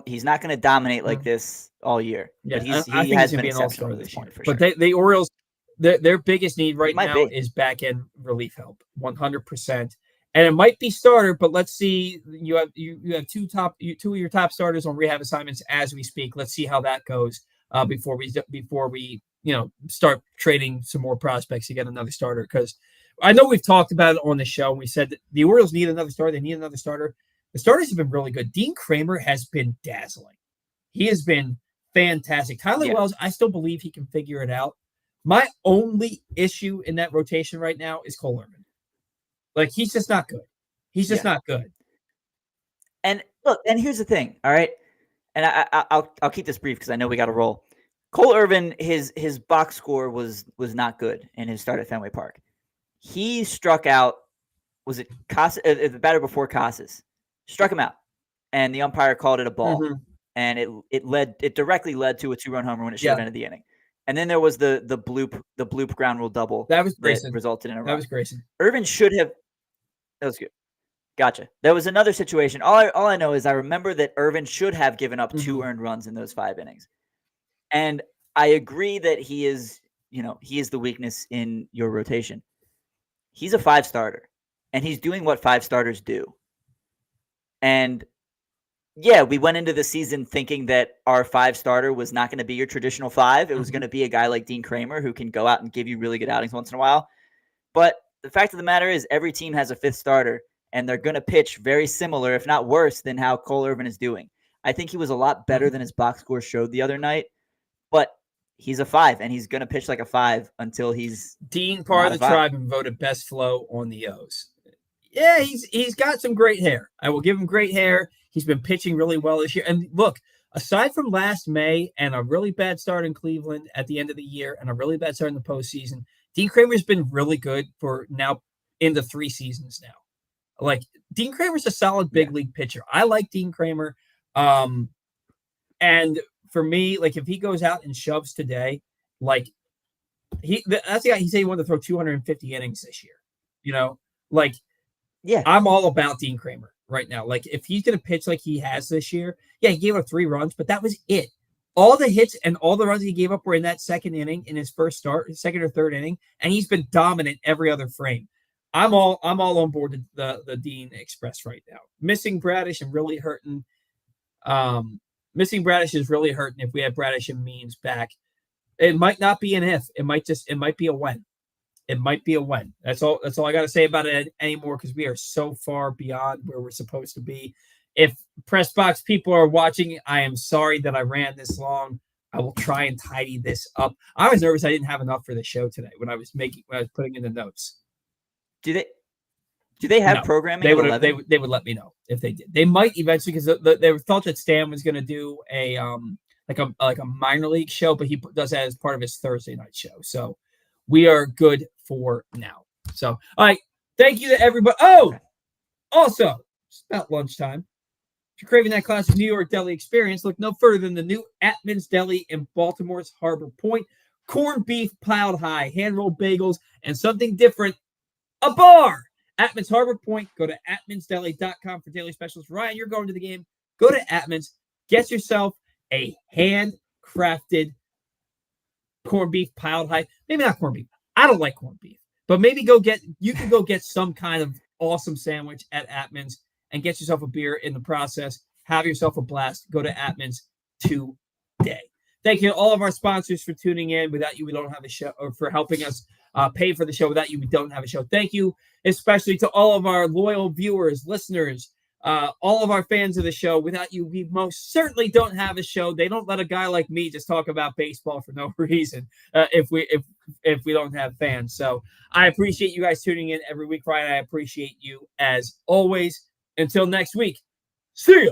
he's not going to dominate like this all year. Yeah, but he has been exceptional at this point for sure. But the Orioles, their biggest need right now is back end relief help, 100%. And it might be starter, but let's see. You have two of your top starters on rehab assignments as we speak. Let's see how that goes before we start trading some more prospects to get another starter. Because I know we've talked about it on the show. We said that the Orioles need another starter. They need another starter. The starters have been really good. Dean Kramer has been dazzling. He has been fantastic. Tyler Wells, I still believe he can figure it out. My only issue in that rotation right now is Cole Irvin. Like, he's just not good. He's just not good. And look, and here's the thing, all right? And I'll keep this brief because I know we got to roll. Cole Irvin, his box score was not good in his start at Fenway Park. He struck out, was it Casas, the batter before Casas? Struck him out. And the umpire called it a ball. Mm-hmm. And it directly led to a 2-run homer when it should have ended the inning. And then there was the bloop ground rule double that resulted in a run. That was Grayson. Irvin should have. That was good. Gotcha. There was another situation. All I know is I remember that Irvin should have given up 2 earned runs in those 5 innings. And I agree that he is the weakness in your rotation. He's a 5 starter, and he's doing what 5 starters do. And yeah, we went into the season thinking that our 5 starter was not going to be your traditional 5. It was going to be a guy like Dean Kramer who can go out and give you really good outings once in a while. But the fact of the matter is every team has a 5th starter, and they're going to pitch very similar, if not worse, than how Cole Irvin is doing. I think he was a lot better than his box score showed the other night, but he's a 5, and he's going to pitch like a 5 until he's Dean, part of the tribe, and voted best flow on the O's. Yeah, he's got some great hair. I will give him great hair. He's been pitching really well this year. And look, aside from last May and a really bad start in Cleveland at the end of the year and a really bad start in the postseason, Dean Kramer's been really good for now into 3 seasons now. Like, Dean Kramer's a solid big league pitcher. I like Dean Kramer. And for me, like, if he goes out and shoves today, like, that's the guy. He said he wanted to throw 250 innings this year. I'm all about Dean Kramer right now. Like, if he's going to pitch like he has this year, he gave up 3 runs, but that was it. All the hits and all the runs he gave up were in that second inning in his first start, second or third inning, and he's been dominant every other frame. I'm all on board the Dean Express right now. Missing Bradish and really hurting. Missing Bradish is really hurting. If we have Bradish and Means back, it might not be an if. It might be a when. It might be a when. That's all I got to say about it anymore, because we are so far beyond where we're supposed to be. If press box people are watching, I am sorry that I ran this long. I will try and tidy this up. I was nervous I didn't have enough for the show today when I was putting in the notes. Do they have programming? They would let me know if they did. They might eventually, because they thought that Stan was going to do a like a minor league show, but he does that as part of his Thursday night show. So we are good for now. So, all right. Thank you to everybody. Oh, also, it's about lunchtime. If you're craving that classic New York deli experience, look no further than the new Atman's Deli in Baltimore's Harbor Point. Corned beef plowed high, hand-rolled bagels, and something different, a bar. Atman's Harbor Point. Go to atmansdeli.com for daily specials. Ryan, you're going to the game. Go to Atman's. Get yourself a handcrafted corned beef piled high. Maybe not corned beef. I don't like corned beef. But maybe you can go get some kind of awesome sandwich at Atman's and get yourself a beer in the process. Have yourself a blast. Go to Atman's today. Thank you to all of our sponsors for tuning in. Without you, we don't have a show, or for helping us pay for the show. Without you, we don't have a show. Thank you especially to all of our loyal viewers, listeners, all of our fans of the show. Without you, we most certainly don't have a show. They don't let a guy like me just talk about baseball for no reason if we don't have fans. So I appreciate you guys tuning in every week, Ryan. I appreciate you as always. Until next week, see ya.